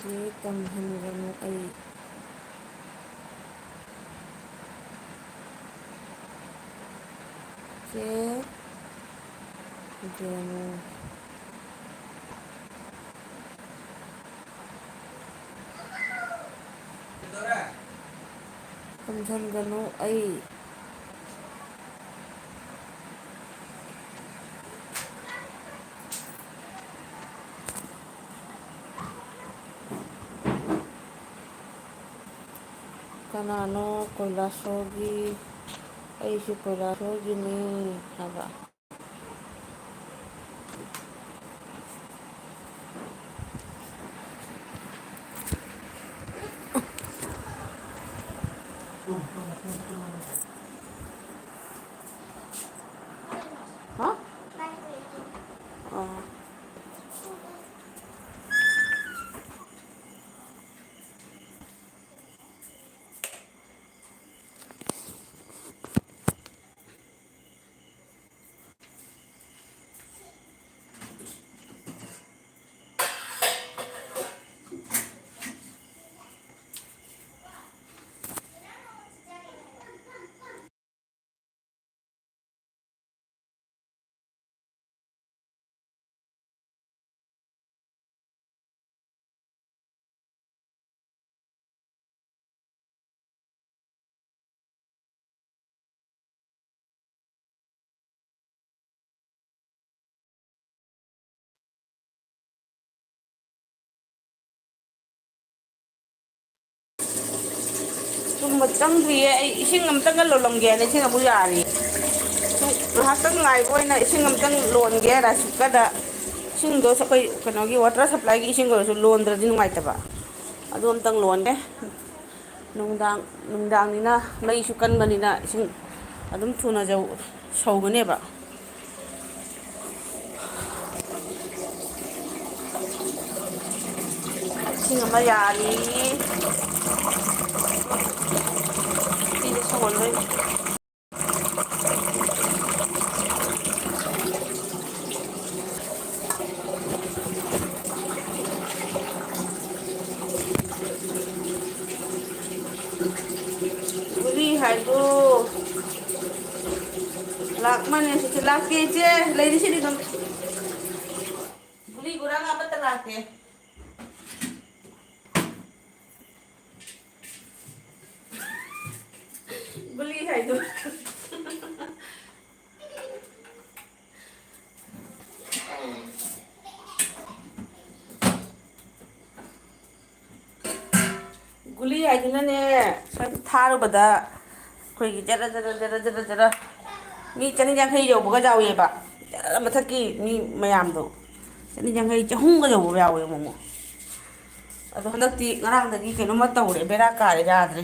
ꯆꯦ ꯇꯝꯓꯟꯒꯅꯨ ꯑꯩ ꯆꯦ ꯖꯦꯅꯨ ꯇꯝꯓꯟꯒꯅꯨ ꯑꯩ ꯀꯅꯥꯅꯣ ꯀꯩꯂꯥꯁꯍꯣꯔꯒꯤ ꯑꯩꯁꯨ ꯀꯩꯂꯥꯁꯍꯣꯔꯒꯤꯅꯤ ꯍꯥꯏꯕ ꯍꯥ ꯑꯥ ꯇꯨꯝꯕ ꯆꯪꯗ꯭ꯔꯤꯌꯦ ꯑꯩ ꯏꯁꯤꯡ ꯑꯃꯇꯒ ꯂꯣꯜꯂꯝꯒꯦꯅ ꯏꯁꯤꯡ ꯑꯃꯨꯛ ꯌꯥꯔꯤ ꯉꯥꯏꯍꯥꯛꯇꯪ ꯉꯥꯏꯕ ꯑꯣꯏꯅ ꯏꯁꯤꯡ ꯑꯃꯇꯪ ꯂꯣꯟꯒꯦ ꯔꯥꯏꯁ ꯀꯨꯀꯔꯗ ꯏꯁꯤꯡꯗꯣ ꯑꯩꯈꯣꯏ ꯀꯩꯅꯣꯒꯤ ꯋꯥꯇꯔ ꯁꯄ꯭ꯂꯥꯏꯒꯤ ꯏꯁꯤꯡ ꯑꯣꯏꯔꯁꯨ ꯂꯣꯟꯗ꯭ꯔꯗꯤ ꯅꯨꯡꯉꯥꯏꯇꯕ ꯑꯗꯨ ꯑꯝꯇꯪ ꯂꯣꯟꯒꯦ ꯅꯨꯡꯗꯥꯡꯅꯤꯅ ꯃꯩꯁꯨ ꯀꯟꯕꯅꯤꯅ ꯏꯁꯤꯡ ꯑꯗꯨꯝ ꯊꯨꯅ ꯁꯧꯒꯅꯦꯕ ꯏꯁꯤꯡ ꯑꯃ ꯌꯥꯔꯤ ꯐꯤꯁꯦ ꯁꯧꯍꯟꯗꯣꯏꯅꯤ ꯒꯨꯂꯤ ꯍꯥꯏꯗꯣ ꯂꯥꯛꯃꯅꯦ ꯁꯤꯁꯦ ꯂꯥꯛꯀꯦ ꯏꯆꯦ ꯂꯩꯔꯤꯁꯤꯗꯤ ꯑꯗꯨꯝ ꯒꯨꯂꯤ ꯒꯨꯔꯥꯡ ꯑꯃꯠꯇ ꯂꯥꯛꯀꯦ ꯒꯨꯂꯤ ꯍꯥꯏꯗꯣ ꯒꯨꯂꯤ ꯍꯥꯏꯗꯨꯅꯅꯦ ꯁ꯭ꯋꯥꯏꯗ ꯊꯥꯔꯨꯕꯗ ꯑꯩꯈꯣꯏꯒꯤ ꯖꯔ ꯖꯔ ꯖꯔ ꯖꯔ ꯖꯔ ꯃꯤ ꯆꯅꯤ ꯌꯥꯡꯈꯩ ꯌꯧꯕꯒ ꯌꯥꯎꯋꯦꯕ ꯖꯔ ꯃꯊꯛꯀꯤ ꯃꯤ ꯃꯌꯥꯝꯗꯣ ꯆꯅꯤ ꯌꯥꯡꯈꯩ ꯆꯍꯨꯝꯒ ꯌꯧꯕ ꯌꯥꯎꯋꯦꯕ ꯑꯃꯨꯛ ꯑꯗꯣ ꯍꯟꯗꯛꯇꯤ ꯉꯔꯥꯡꯗꯒꯤ ꯀꯩꯅꯣꯝꯃ ꯇꯧꯔꯦ ꯕꯦꯔꯥ ꯀꯥꯔꯦ ꯌꯥꯗ꯭ꯔꯦ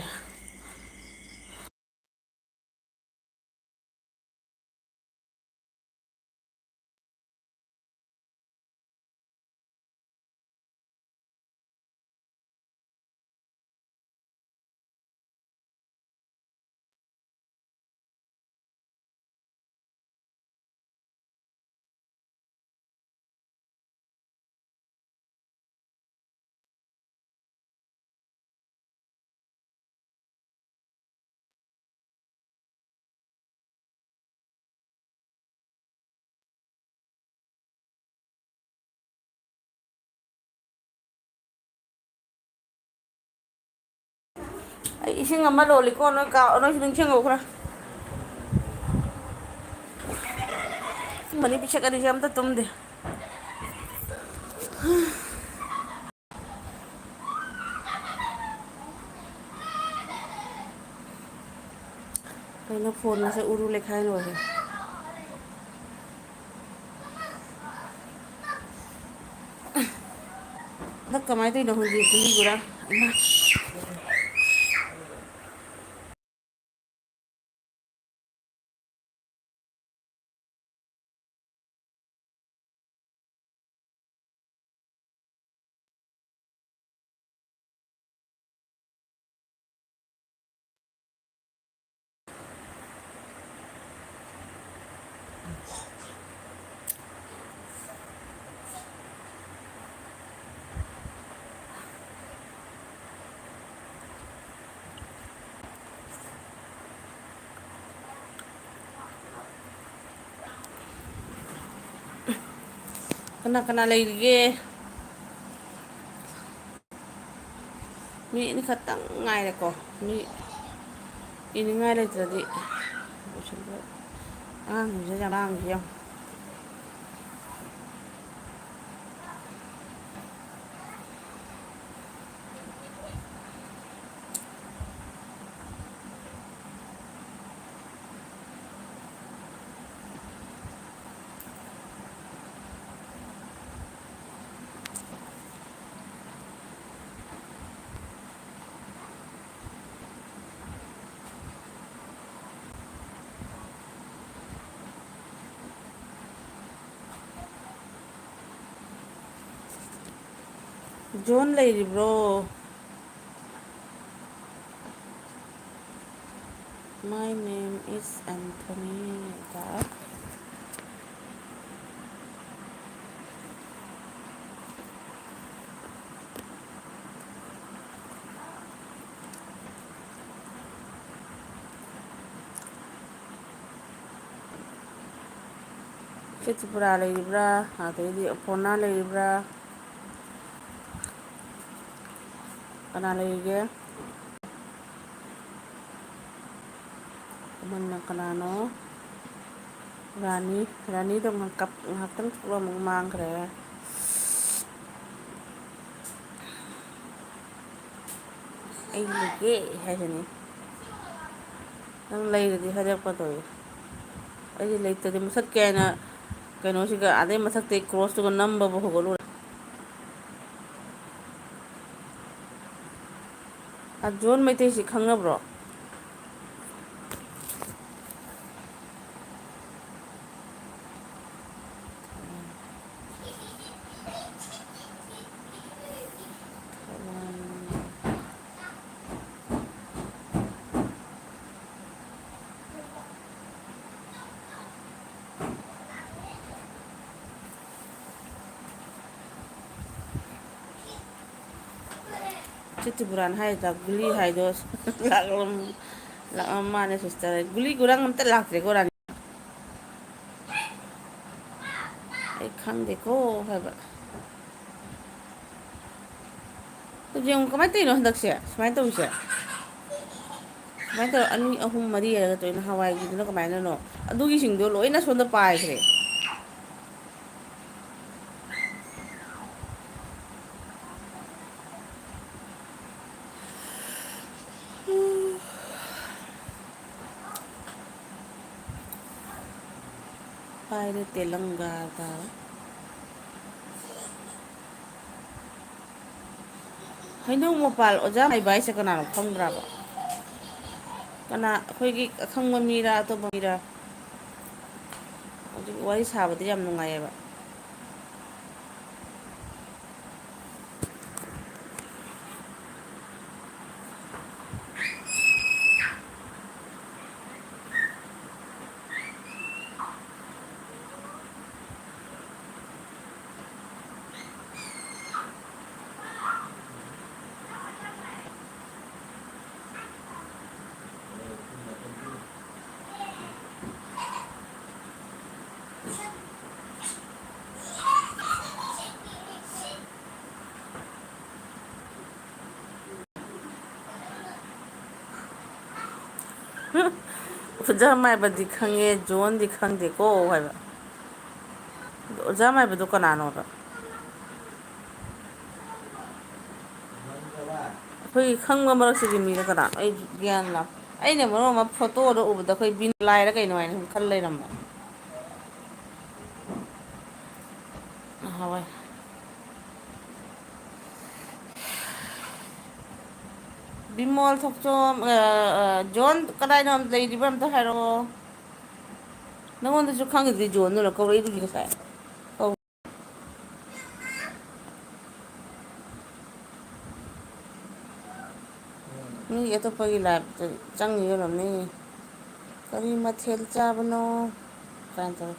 ꯑꯩ ꯏꯁꯤꯡ ꯑꯃ ꯂꯣꯜꯂꯤꯀꯣ ꯅꯣꯏ ꯅꯣꯏꯁꯨ ꯅꯤꯡꯁꯤꯡꯉꯧ ꯈꯔ ꯃꯅꯤ ꯄꯤꯁꯛ ꯑꯅꯤꯁꯦ ꯑꯝꯇ ꯇꯨꯝꯗꯦ ꯀꯩꯅꯣ ꯐꯣꯟꯒꯁꯦ ꯎꯔꯨ ꯂꯩꯈꯥꯏ ꯂꯣꯏꯔꯦ ꯍꯟꯗꯛ ꯀꯃꯥꯏꯅ ꯇꯧꯔꯤꯅꯣ ꯈꯪꯗꯦ ꯒꯨꯂꯤꯒꯨꯔꯥ ꯏꯃꯥ ꯀꯅꯥ ꯀꯅꯥ ꯂꯩꯔꯤꯒꯦ ꯃꯤ ꯑꯅꯤꯈꯛꯇꯪ ꯉꯥꯏꯔꯦꯀꯣ ꯃꯤ ꯏꯅꯤꯡꯉꯥꯏ ꯂꯩꯇ꯭ꯔꯗꯤ ꯑꯉꯥꯡꯁꯤꯡꯁꯦ ꯌꯥꯝ ꯂꯥꯡꯉꯤꯁꯦ ꯌꯦꯡꯉꯣ ꯖꯣꯟ ꯂꯩꯔꯤꯕ꯭ꯔꯣ ꯃꯥꯏ ꯅꯦꯝ ꯏꯁ ꯑꯦꯟꯊꯣꯅꯤꯗ ꯁꯤ ꯇ꯭ꯔꯤꯄꯨꯔꯥ ꯂꯩꯔꯤꯕ꯭ꯔꯥ ꯑꯗꯩꯗꯤ ꯑꯄꯣꯅꯥ ꯂꯩꯔꯤꯕ꯭ꯔꯥ ꯀꯅꯥ ꯂꯩꯔꯤꯒꯦ ꯑꯃꯅ ꯀꯅꯥꯅꯣ ꯔꯥꯅꯤꯗꯣ ꯉꯥꯏꯍꯥꯛꯇꯪ ꯊꯣꯛꯂꯝꯃꯒ ꯃꯥꯡꯈ꯭ꯔꯦ ꯑꯩ ꯂꯩꯒꯦ ꯍꯥꯏꯁꯤꯅꯤ ꯅꯪ ꯂꯩꯔꯗꯤ ꯍꯥꯏꯔꯛꯄ ꯇꯧꯏ ꯑꯩꯗꯤ ꯂꯩꯇꯗꯤ ꯃꯨꯊꯠꯀꯦ ꯍꯥꯏꯅ ꯀꯩꯅꯣꯁꯤꯒ ꯑꯗꯩ ꯃꯊꯛꯇꯩ ꯀ꯭ꯔꯣꯁꯇꯨꯒ ꯅꯝꯕꯕꯨ ꯍꯧꯒꯠꯂꯨꯔꯦ ꯖꯣꯟ ꯃꯩꯇꯩꯁꯤ ꯈꯪꯅꯕ꯭ꯔꯣ ꯆꯤꯇꯤꯄꯨꯔꯥꯟ ꯍꯥꯏꯗ ꯒꯨꯂꯤ ꯍꯥꯏꯗꯣ ꯃꯥꯅꯦ ꯁꯤꯁꯇꯔ ꯒꯨꯂꯤ ꯒꯨꯔꯥꯡ ꯑꯝꯇ ꯂꯥꯛꯇ꯭ꯔꯦꯀꯣ ꯔꯥꯅꯤ ꯑꯩ ꯈꯪꯗꯦꯀꯣ ꯍꯥꯏꯕ ꯍꯧꯖꯤꯛ ꯀꯃꯥꯏꯅ ꯇꯧꯔꯤꯅꯣ ꯍꯟꯗꯛꯁꯦ ꯁꯨꯃꯥꯏꯅ ꯇꯧꯔꯤꯁꯦ ꯁꯨꯃꯥꯏꯅ ꯇꯧꯔ ꯑꯅꯤ ꯑꯍꯨꯝ ꯃꯔꯤ ꯍꯥꯏꯔꯒ ꯇꯧꯔꯤꯅꯣ ꯍꯋꯥꯏꯒꯤꯗꯨꯅ ꯀꯃꯥꯏꯅꯅꯣ ꯑꯗꯨꯒꯤꯁꯤꯡꯗꯣ ꯂꯣꯏꯅ ꯁꯣꯝꯗ ꯄꯥꯏꯈ꯭ꯔꯦ ꯄꯥꯏꯔꯦ ꯇꯦꯂꯪꯒꯥꯒ ꯍꯩꯅꯧ ꯃꯄꯥꯜ ꯑꯣꯖꯥ ꯍꯩꯕ ꯍꯥꯏꯁꯦ ꯀꯅꯥꯅꯣ ꯈꯪꯗ꯭ꯔꯕ ꯀꯅꯥ ꯑꯩꯈꯣꯏꯒꯤ ꯑꯈꯪꯕ ꯃꯤꯔꯥ ꯑꯇꯣꯞꯄ ꯃꯤꯔꯥ ꯍꯧꯖꯤꯛ ꯋꯥꯔꯤ ꯁꯥꯕꯗꯤ ꯌꯥꯝ ꯅꯨꯡꯉꯥꯏꯌꯦꯕ ꯑꯣꯖꯥ ꯃꯥꯏꯕꯗꯤ ꯈꯪꯉꯦ ꯖꯣꯟꯗꯤ ꯈꯪꯗꯦꯀꯣ ꯍꯥꯏꯕ ꯑꯣꯖꯥ ꯃꯥꯏꯕꯗꯣ ꯀꯅꯥꯅꯣꯕ ꯑꯩꯈꯣꯏꯒꯤ ꯈꯪꯕ ꯃꯔꯛꯁꯤꯒꯤ ꯃꯤꯅ ꯀꯅꯥꯅꯣ ꯑꯩ ꯒ꯭ꯌꯥꯟ ꯑꯩꯅ ꯃꯔꯣꯟ ꯑꯃ ꯐꯣꯇꯣꯗ ꯎꯕꯗ ꯑꯩꯈꯣꯏ ꯂꯥꯏꯔ ꯀꯩꯅꯣ ꯍꯥꯏꯅ ꯁꯨꯝ ꯈꯜ ꯂꯩꯔꯝꯕ ꯍꯣꯏ ꯕꯤꯃꯣꯜ ꯊꯣꯛꯆꯣꯝ ꯖꯣꯟ ꯀꯗꯥꯏꯅꯣ ꯂꯩꯔꯤꯕ꯭ꯔꯥ ꯑꯝꯇ ꯍꯥꯏꯔꯛꯑꯣ ꯅꯪꯉꯣꯟꯗꯁꯨ ꯈꯪꯉꯤꯗꯨꯗꯤ ꯖꯣꯟꯗꯨꯅ ꯀꯧꯔꯛꯏꯗꯨꯗꯤ ꯉꯁꯥꯏ ꯃꯤ ꯑꯇꯣꯞꯄꯒꯤ ꯂꯥꯏꯞꯇ ꯆꯪꯉꯤ ꯑꯣꯏꯔꯝꯅꯤ ꯀꯔꯤ ꯃꯊꯦꯜ ꯆꯥꯕꯅꯣ ꯀꯥꯏꯅ ꯇꯧꯋꯤ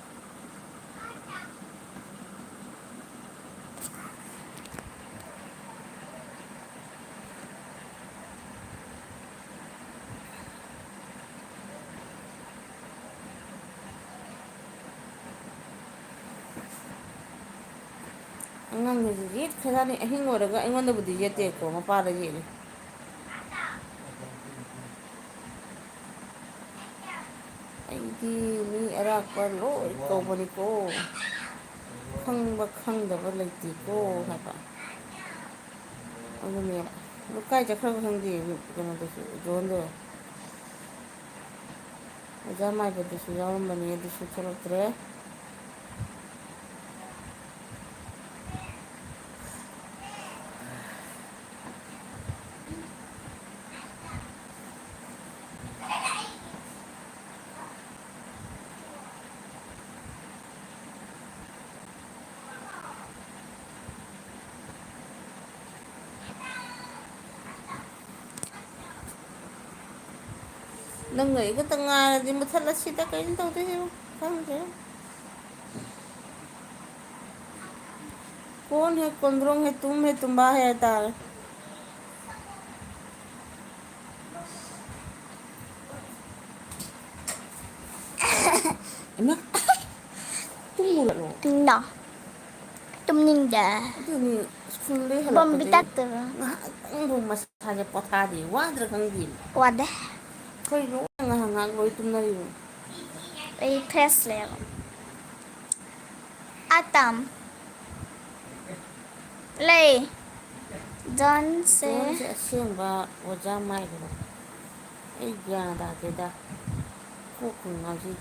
ꯑꯉꯥꯡꯗꯨꯁꯨ ꯌꯦꯠꯈ꯭ꯔꯖꯥꯠꯅꯤ ꯑꯍꯤꯡ ꯑꯣꯏꯔꯒ ꯑꯩꯉꯣꯟꯗꯕꯨꯗꯤ ꯌꯦꯠꯇꯦꯀꯣ ꯃꯄꯥꯗ ꯌꯦꯠꯂꯤ ꯑꯩꯗꯤ ꯃꯤ ꯑꯔꯥꯛꯄ ꯂꯣꯏ ꯀꯧꯕꯅꯤꯀꯣ ꯈꯪꯕ ꯈꯪꯗꯕ ꯂꯩꯇꯦꯀꯣ ꯍꯥꯏꯕ ꯑꯗꯨꯅꯦꯕ ꯑꯗꯨ ꯀꯥꯏ ꯆꯠꯈ꯭ꯔꯕ ꯈꯪꯗꯦ ꯀꯩꯅꯣꯗꯨꯁꯨ ꯖꯣꯟꯗꯣ ꯑꯣꯖꯥ ꯃꯥꯏꯕꯗꯨꯁꯨ ꯌꯥꯎꯔꯝꯕꯅꯤ ꯑꯗꯨꯁꯨ ꯊꯣꯛꯂꯛꯇ꯭ꯔꯦ ꯅꯪꯒ ꯑꯩꯒꯇ ꯉꯥꯏꯔꯗꯤ ꯃꯨꯊꯠꯂꯁꯤꯗ ꯀꯩꯅꯣ ꯇꯧꯗꯣꯏꯁꯤꯕꯣ ꯈꯪꯗ꯭ꯔꯦ ꯀꯣꯟ ꯍꯦ ꯀꯣꯟꯗ꯭ꯔꯣꯡ ꯍꯦ ꯇꯨꯝ ꯍꯦ ꯇꯨꯝꯕꯥ ꯍꯦ ꯍꯥꯏꯇꯥꯔꯦ ꯏꯃꯥ ꯇꯨꯝꯃꯨꯔꯣ ꯇꯨꯝꯅꯤꯡꯗꯦ ꯑꯗꯨꯅꯤ ꯁ꯭ꯀꯨꯜꯗꯩ ꯍꯜꯂꯛꯄꯗꯩ ꯕꯣꯝꯕꯤꯇꯥꯠꯇꯔ ꯉꯥꯏꯍꯥꯛꯇꯪꯕꯨ ꯃꯁꯥꯁꯦ ꯄꯣꯊꯥꯗꯦ ꯋꯥꯗ꯭ꯔꯥ ꯈꯪꯗꯦ ꯋꯥꯗꯦ ꯑꯩꯈꯣꯏ ꯂꯣꯏꯅ ꯉꯥꯏꯍꯥꯛ ꯉꯥꯏꯍꯥꯛ ꯂꯣꯏ ꯇꯨꯝꯅꯔꯤꯕꯅꯤ ꯑꯩ ꯐ꯭ꯔꯦꯁ ꯂꯩꯌꯦꯕ ꯑꯇꯝ ꯂꯩ ꯖꯣꯟꯁꯦ ꯖꯣꯟꯁꯦ ꯑꯁꯦꯡꯕ ꯑꯣꯖꯥ ꯃꯥꯏꯕꯔꯣ ꯑꯩ ꯒ꯭ꯌꯥꯟ ꯇꯥꯗꯦꯗ ꯀꯣꯛꯄꯨ ꯉꯥꯎꯖꯩ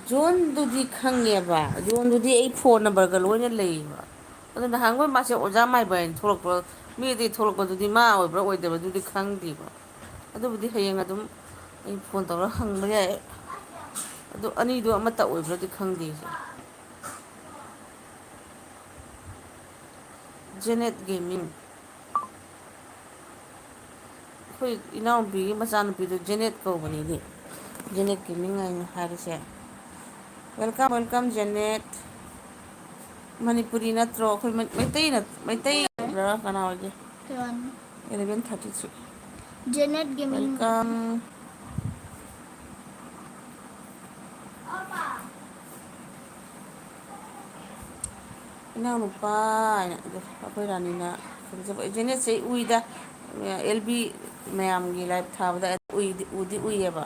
ꯖꯣꯟꯗꯨꯗꯤ ꯈꯪꯉꯦꯕ ꯖꯣꯟꯗꯨꯗꯤ ꯑꯩ ꯐꯣꯟ ꯅꯝꯕꯔꯒ ꯂꯣꯏꯅ ꯂꯩꯌꯦꯕ ꯑꯗꯨ ꯅꯍꯥꯟꯈꯣꯏ ꯃꯥꯁꯦ ꯑꯣꯖꯥ ꯃꯥꯏꯕ ꯍꯥꯏꯅ ꯊꯣꯛꯂꯛꯄ ꯃꯤ ꯑꯇꯩ ꯊꯣꯛꯂꯛꯄꯗꯨꯗꯤ ꯃꯥ ꯑꯣꯏꯕ꯭ꯔꯥ ꯑꯣꯏꯗꯕꯗꯨꯗꯤ ꯈꯪꯗꯦꯕ ꯑꯗꯨꯕꯨꯗꯤ ꯍꯌꯦꯡ ꯑꯗꯨꯝ ꯑꯩ ꯐꯣꯟ ꯇꯧꯔꯒ ꯍꯪꯕ ꯌꯥꯏ ꯑꯗꯨ ꯑꯅꯤꯗꯨ ꯑꯃꯠꯇ ꯑꯣꯏꯕ꯭ꯔꯗꯤ ꯈꯪꯗꯦ ꯖꯦꯅꯦꯠ ꯒꯦꯃꯤꯡ ꯑꯩꯈꯣꯏ ꯏꯅꯥꯎꯅꯨꯄꯤꯒꯤ ꯃꯆꯥꯅꯨꯄꯤꯗꯨ ꯖꯦꯅꯦꯠ ꯀꯧꯕꯅꯤꯅꯦ ꯖꯦꯅꯦꯠꯀꯤ ꯃꯤꯡ ꯍꯥꯏꯅ ꯍꯥꯏꯔꯤꯁꯦ ꯋꯦꯜꯀꯝ ꯋꯦꯜꯀꯝ ꯖꯦꯅꯦꯠ ꯃꯅꯤꯄꯨꯔꯤ ꯅꯠꯇ꯭ꯔꯣ ꯑꯩꯈꯣꯏ ꯃꯩꯇꯩ ꯃꯩꯇꯩꯔ ꯀꯅꯥ ꯑꯣꯏꯒꯦ 11:33. Janet Gaming. Welcome. ꯏꯅꯥꯎꯅꯨꯄꯥ ꯍꯥꯏꯅ ꯑꯩꯈꯣꯏ ꯔꯥꯅꯤꯅ ꯈꯪꯖꯕ ꯖꯦꯅꯦꯠꯁꯦ ꯎꯏꯗ ꯑꯦꯜ ꯕꯤ ꯃꯌꯥꯝꯒꯤ ꯂꯥꯏꯞ ꯊꯥꯕꯗ ꯎꯗꯤ ꯎꯏꯌꯦꯕ.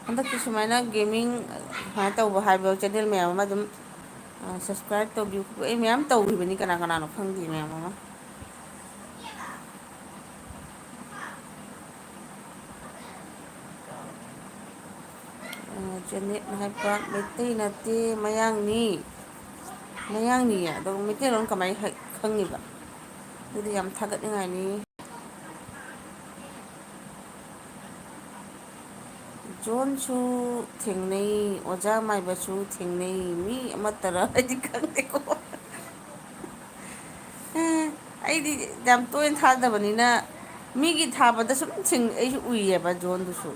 ꯍꯟꯗꯛꯇꯤ ꯁꯨꯃꯥꯏꯅ ꯒꯦꯃꯤꯡ ꯁꯨꯃꯥꯏꯅ ꯇꯧꯕ ꯍꯥꯏꯕ ꯆꯦꯅꯦꯜ ꯃꯌꯥꯝ ꯑꯃ ꯑꯗꯨꯝ ꯁꯞꯁꯀ꯭ꯔꯥꯏꯞ ꯇꯧꯕꯤꯌꯨ. ꯑꯩ ꯃꯌꯥꯝ ꯇꯧꯈꯤꯕꯅꯤ, ꯀꯅꯥ ꯀꯅꯥꯅꯣ ꯈꯪꯗꯦ ꯃꯌꯥꯝ ꯑꯃ. ꯖꯦꯅꯦꯠ ꯍꯥꯏꯕ ꯃꯩꯇꯩ ꯅꯠꯇꯦ, ꯃꯌꯥꯡꯅꯤ. ꯃꯌꯥꯡꯅꯤꯌꯦ ꯑꯗꯣ ꯃꯩꯇꯩꯂꯣꯟ ꯀꯃꯥꯏꯅ ꯈꯪꯉꯤꯕ? ꯑꯗꯨꯗꯤ ꯌꯥꯝ ꯊꯥꯒꯠꯅꯤꯡꯉꯥꯏꯅꯤ. ꯖꯣꯟꯁꯨ ꯊꯦꯡꯅꯩ, ꯑꯣꯖꯥ ꯃꯥꯏꯕꯁꯨ ꯊꯦꯡꯅꯩ, ꯃꯤ ꯑꯃꯠꯇꯔ ꯍꯥꯏꯗꯤ ꯈꯪꯗꯦꯀꯣ. ꯑꯩꯗꯤ ꯌꯥꯝ ꯇꯣꯏꯅ ꯊꯥꯗꯕꯅꯤꯅ ꯃꯤꯒꯤ ꯊꯥꯕꯗ ꯁꯨꯝ ꯑꯩꯁꯨ ꯎꯏꯌꯦꯕ. ꯖꯣꯟꯗꯨꯁꯨ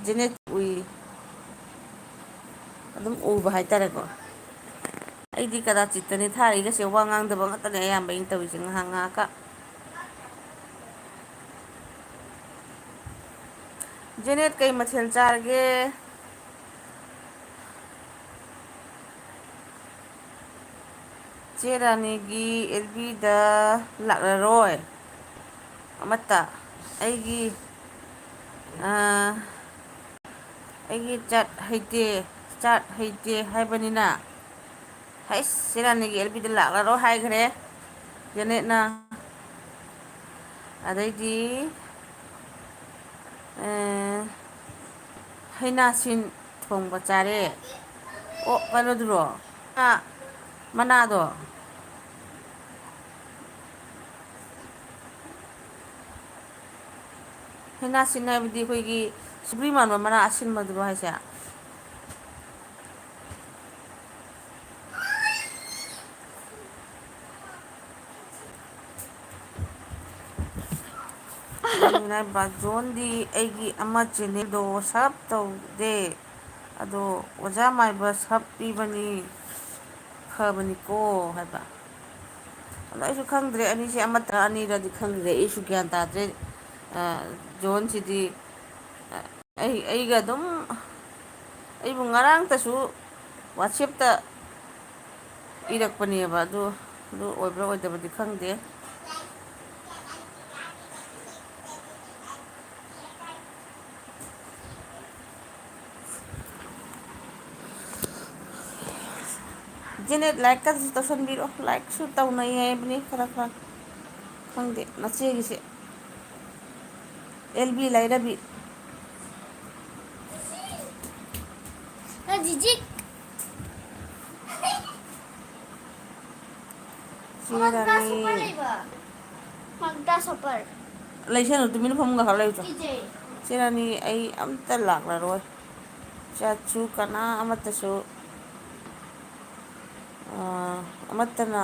ꯖꯦꯅꯦꯠ ꯎꯏ, ꯑꯗꯨꯝ ꯎꯕ ꯍꯥꯏꯇꯥꯔꯦꯀꯣ. ꯑꯩꯗꯤ ꯀꯗꯥꯆꯤꯠꯇꯅꯤ ꯊꯥꯔꯤꯒꯁꯦ, ꯋꯥ ꯉꯥꯡꯗꯕ ꯉꯥꯛꯇꯅꯦ ꯑꯌꯥꯝꯕ ꯑꯩꯅ ꯇꯧꯔꯤꯁꯦ, ꯉꯥꯏꯍꯥꯛ ꯉꯥꯏꯍꯥꯛꯀ. ꯖꯦꯅꯦꯠ ꯀꯩ ꯃꯊꯦꯜ ꯆꯥꯔꯒꯦ? ꯆꯦ ꯔꯥꯅꯤꯒꯤ ꯑꯦꯜꯕꯤꯗ ꯂꯥꯛꯂꯔꯣꯏ ꯑꯃꯠꯇ. ꯑꯩꯒꯤ ꯆꯥꯠ ꯍꯩꯇꯦ ꯍꯥꯏꯕꯅꯤꯅ. ꯍꯩꯁ, ꯆꯦ ꯔꯥꯅꯤꯒꯤ ꯑꯦꯜꯕꯤꯗ ꯂꯥꯛꯂꯔꯣꯏ ꯍꯥꯏꯈ꯭ꯔꯦ ꯖꯦꯅꯦꯠꯅ. ꯑꯗꯩꯗꯤ ꯍꯩꯅꯥꯁꯤꯟ ꯊꯣꯡꯕ ꯆꯥꯔꯦ. ꯑꯣ ꯀꯩꯅꯣꯗꯨꯔꯣ, ꯃꯅꯥꯗꯣ. ꯍꯩꯅꯥꯁꯤꯟ ꯍꯥꯏꯕꯗꯤ ꯑꯩꯈꯣꯏꯒꯤ ꯁꯨꯒ꯭ꯔꯤ ꯃꯥꯟꯕ ꯃꯅꯥ ꯑꯁꯤꯟꯕꯗꯨꯔꯣ ꯍꯥꯏꯁꯦ? ꯖꯣꯟꯗꯤ ꯑꯩꯒꯤ ꯑꯃ ꯆꯦꯅꯦꯜꯗꯣ ꯁꯞ ꯇꯧꯗꯦ, ꯑꯗꯣ ꯑꯣꯖꯥ ꯃꯥꯏꯕ ꯁꯞ ꯄꯤꯕꯅꯤ, ꯐꯕꯅꯤꯀꯣ ꯍꯥꯏꯕ. ꯑꯗꯣ ꯑꯩꯁꯨ ꯈꯪꯗ꯭ꯔꯦ, ꯑꯅꯤꯁꯦ ꯑꯃꯠꯇ ꯑꯅꯤꯔꯗꯤ ꯈꯪꯗ꯭ꯔꯦ, ꯑꯩꯁꯨ ꯒ꯭ꯌꯥꯟ ꯇꯥꯗ꯭ꯔꯦ. ꯖꯣꯟꯁꯤꯗꯤ ꯑꯩꯒ ꯑꯗꯨꯝ, ꯑꯩꯕꯨ ꯉꯔꯥꯡꯇꯁꯨ ꯋꯥꯆꯦꯞꯇ ꯏꯔꯛꯄꯅꯦꯕ. ꯑꯗꯨ ꯑꯣꯏꯕ꯭ꯔꯥ ꯑꯣꯏꯗꯕꯗꯤ ꯈꯪꯗꯦ. ꯖꯦꯅꯦꯠ ꯂꯥꯏꯛꯀꯁꯨ ꯇꯧꯁꯟꯕꯤꯔꯣ, ꯂꯥꯏꯛꯁꯨ ꯇꯧꯅꯩ ꯍꯥꯏꯕꯅꯤ ꯈꯔ ꯈꯔ. ꯈꯪꯗꯦ ꯅꯆꯦꯒꯤꯁꯦ, ꯑꯦꯜꯕꯤ ꯂꯩꯔꯕꯤ. Jijik. ꯆꯦ ꯔꯥꯅꯤ Magda super. ꯂꯩꯁꯅꯨ, ꯇꯨꯃꯤꯟꯅ ꯐꯃꯨꯡꯗ ꯈꯔ ꯂꯩꯔꯨꯆꯣ. ꯆꯦ ꯔꯥꯅꯤ ꯑꯩ ꯑꯝꯇ ꯂꯥꯛꯂꯔꯣꯏ. ꯆꯠꯁꯨ ꯀꯅꯥ ꯑꯃꯠꯇꯁꯨ ꯑꯃꯠꯇꯅ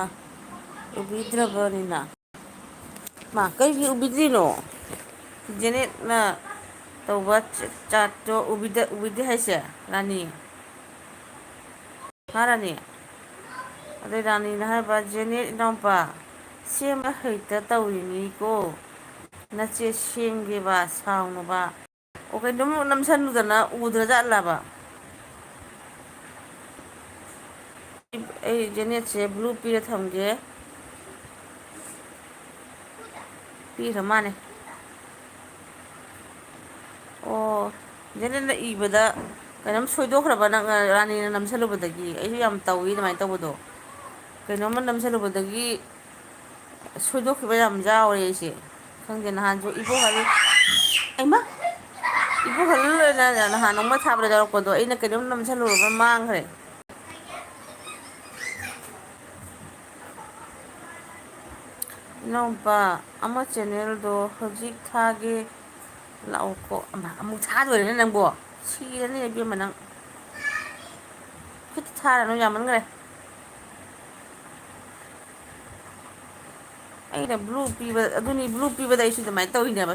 ꯎꯕꯤꯗ꯭ꯔꯕꯅꯤꯅ. ꯃꯥ ꯀꯩꯒꯤ ꯎꯕꯤꯗ꯭ꯔꯤꯅꯣ? ꯖꯦꯅꯦꯠꯅ ꯇꯧꯕ ꯆꯥꯠꯇꯣ ꯎꯕꯤꯗꯦ ꯍꯥꯏꯁꯦ ꯔꯥꯅꯤ? ꯍꯥ ꯔꯥꯅꯤ? ꯑꯗꯩ ꯔꯥꯅꯤꯅ ꯍꯥꯏꯕ, ꯖꯦꯅꯦꯠ ꯏꯅꯥꯎꯄꯥ ꯁꯦꯝꯕ ꯍꯩꯇ ꯇꯧꯔꯤꯅꯤꯀꯣ, ꯅꯆꯦ ꯁꯦꯝꯒꯦꯕ ꯁꯥꯎꯅꯨꯕ. ꯑꯣ ꯀꯩꯅꯣꯝ ꯅꯝꯁꯜꯂꯨꯗꯅ ꯎꯗ꯭ꯔꯖꯥꯠꯂꯕ? ꯑꯩ ꯖꯦꯅꯦꯠꯁꯦ ꯕ꯭ꯂꯨ ꯄꯤꯔ ꯊꯝꯒꯦ. ꯄꯤꯈ꯭ꯔ ꯃꯥꯟꯅꯦ. ꯑꯣ, ꯖꯦꯅꯦꯠꯅ ꯏꯕꯗ ꯀꯩꯅꯣꯝ ꯁꯣꯏꯗꯣꯛꯈ꯭ꯔꯕ ꯅꯪ ꯔꯥꯅꯤꯅ ꯅꯝꯁꯤꯜꯂꯨꯕꯗꯒꯤ. ꯑꯩꯁꯨ ꯌꯥꯝ ꯇꯧꯏ ꯑꯗꯨꯃꯥꯏꯅ ꯇꯧꯕꯗꯣ. ꯀꯩꯅꯣꯝꯃ ꯅꯝꯁꯤꯜꯂꯨꯕꯗꯒꯤ ꯁꯣꯏꯗꯣꯛꯈꯤꯕ ꯌꯥꯝ ꯌꯥꯎꯔꯦ ꯑꯩꯁꯦ. ꯈꯪꯗꯦ, ꯅꯍꯥꯟꯁꯨ ꯏꯕꯣꯍꯜ, ꯑꯩꯃ ꯏꯕꯣꯍꯜ ꯅꯍꯥꯟ ꯅꯣꯡꯃ ꯊꯥꯕꯗ ꯌꯥꯎꯔꯛꯄꯗꯣ, ꯑꯩꯅ ꯀꯩꯅꯣꯝ ꯅꯝꯁꯤꯜꯂꯨꯔꯒ ꯃꯥꯡꯈ꯭ꯔꯦ. ꯏꯅꯥꯎꯄꯥ ꯑꯃ ꯆꯦꯅꯦꯜꯗꯣ ꯍꯧꯖꯤꯛ ꯊꯥꯒꯦ ꯂꯥꯛꯑꯣꯀꯣ. ꯑꯃꯨꯛ ꯊꯥꯗꯣꯏꯔꯦꯅꯦ ꯅꯪꯕꯣ, ꯁꯤꯔꯅꯤ ꯏꯕꯦꯝꯃ ꯅꯪ. ꯈꯤꯇ ꯊꯥꯔꯅꯨ, ꯌꯥꯝꯃꯟꯈ꯭ꯔꯦ. ꯑꯩꯅ ꯕ꯭ꯂꯨ ꯄꯤꯕ, ꯑꯗꯨꯅꯤ ꯕ꯭ꯂꯨ ꯄꯤꯕꯗ ꯑꯩꯁꯨ ꯑꯗꯨꯃꯥꯏꯅ ꯇꯧꯔꯤꯅꯦꯕ.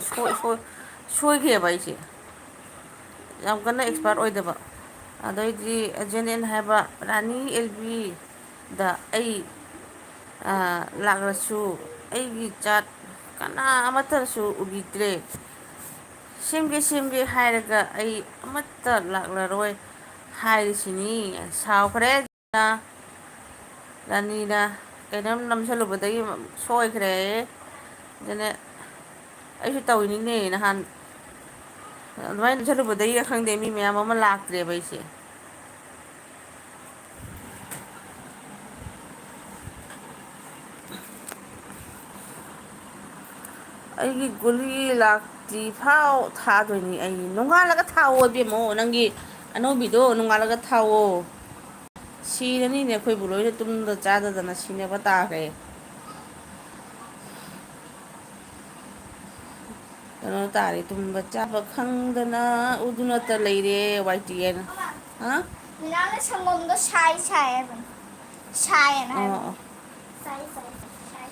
ꯁꯣꯏꯈ꯭ꯔꯦꯕ ꯑꯩꯁꯦ, ꯌꯥꯝ ꯀꯟꯅ ꯑꯦꯛꯁꯄꯥꯔꯠ ꯑꯣꯏꯗꯕ. ꯑꯗꯩꯗꯤ ꯖꯦꯅꯦꯠ ꯍꯥꯏꯕ ꯔꯥꯅꯤ ꯑꯦꯜꯕꯤꯗ ꯑꯩ ꯂꯥꯛꯂꯁꯨ ꯑꯩꯒꯤ ꯆꯥꯠ ꯀꯅꯥ ꯑꯃꯠꯇꯁꯨ ꯎꯕꯤꯗ꯭ꯔꯦ, ꯁꯦꯝꯒꯦ ꯁꯦꯝꯒꯦ ꯍꯥꯏꯔꯒ ꯑꯩ ꯑꯃꯠꯇ ꯂꯥꯛꯂꯔꯣꯏ ꯍꯥꯏꯔꯤꯁꯤꯅꯤ꯫ ꯁꯥꯎꯈ꯭ꯔꯦ ꯔꯥꯅꯤꯅ ꯀꯩꯅꯣꯝ ꯅꯝꯁꯤꯜꯂꯨꯕꯗꯒꯤ ꯁꯣꯏꯈ꯭ꯔꯦ ꯑꯗꯨꯅ ꯑꯩꯁꯨ ꯇꯧꯔꯤꯅꯤꯅꯦ ꯅꯍꯥꯟ ꯑꯗꯨꯃꯥꯏꯅ ꯅꯝꯁꯤꯜꯂꯨꯕꯗꯒꯤ ꯈꯪꯗꯦ ꯃꯤ ꯃꯌꯥꯝ ꯑꯃ ꯂꯥꯛꯇ꯭ꯔꯦꯕ ꯑꯩꯁꯦ꯫ ꯑꯩꯒꯤ ꯒꯨꯂꯤ ꯂꯥꯛꯇ꯭ꯔꯤꯐꯥꯎ ꯊꯥꯗꯣꯏꯅꯤ ꯑꯩ ꯅꯣꯡꯉꯥꯜꯂꯒ ꯊꯥꯎꯑꯣ ꯏꯕꯦꯝꯃꯣ ꯅꯪꯒꯤ ꯑꯅꯧꯕꯤꯗꯣ ꯅꯣꯡꯉꯥꯜꯂꯒ ꯊꯥꯎꯋꯣ꯫ ꯁꯤꯔꯅꯤꯅꯦ ꯑꯩꯈꯣꯏꯕꯨ ꯂꯣꯏꯅ ꯇꯨꯝꯗ ꯆꯥꯗꯗꯅ ꯁꯤꯅꯕ ꯇꯥꯈ꯭ꯔꯦ꯫ ꯀꯩꯅꯣ ꯇꯥꯔꯦ ꯇꯨꯝꯕ ꯆꯥꯕ ꯈꯪꯗꯅ ꯎꯗꯨꯅꯇ ꯂꯩꯔꯦ ꯋꯥꯏꯇꯤ ꯍꯥꯏꯅ꯫ ꯃꯤꯅꯥꯅ ꯁꯪꯒꯣꯝꯗꯣ ꯁꯥꯏ ꯁꯥꯏ ꯍꯥꯏꯕꯅꯤ, ꯁꯥꯏꯌꯦꯅ ꯍꯥꯏꯕꯅꯤ꯫ ꯑꯣ ꯁꯥꯏ ꯁꯥꯏ ꯁꯥꯏ꯫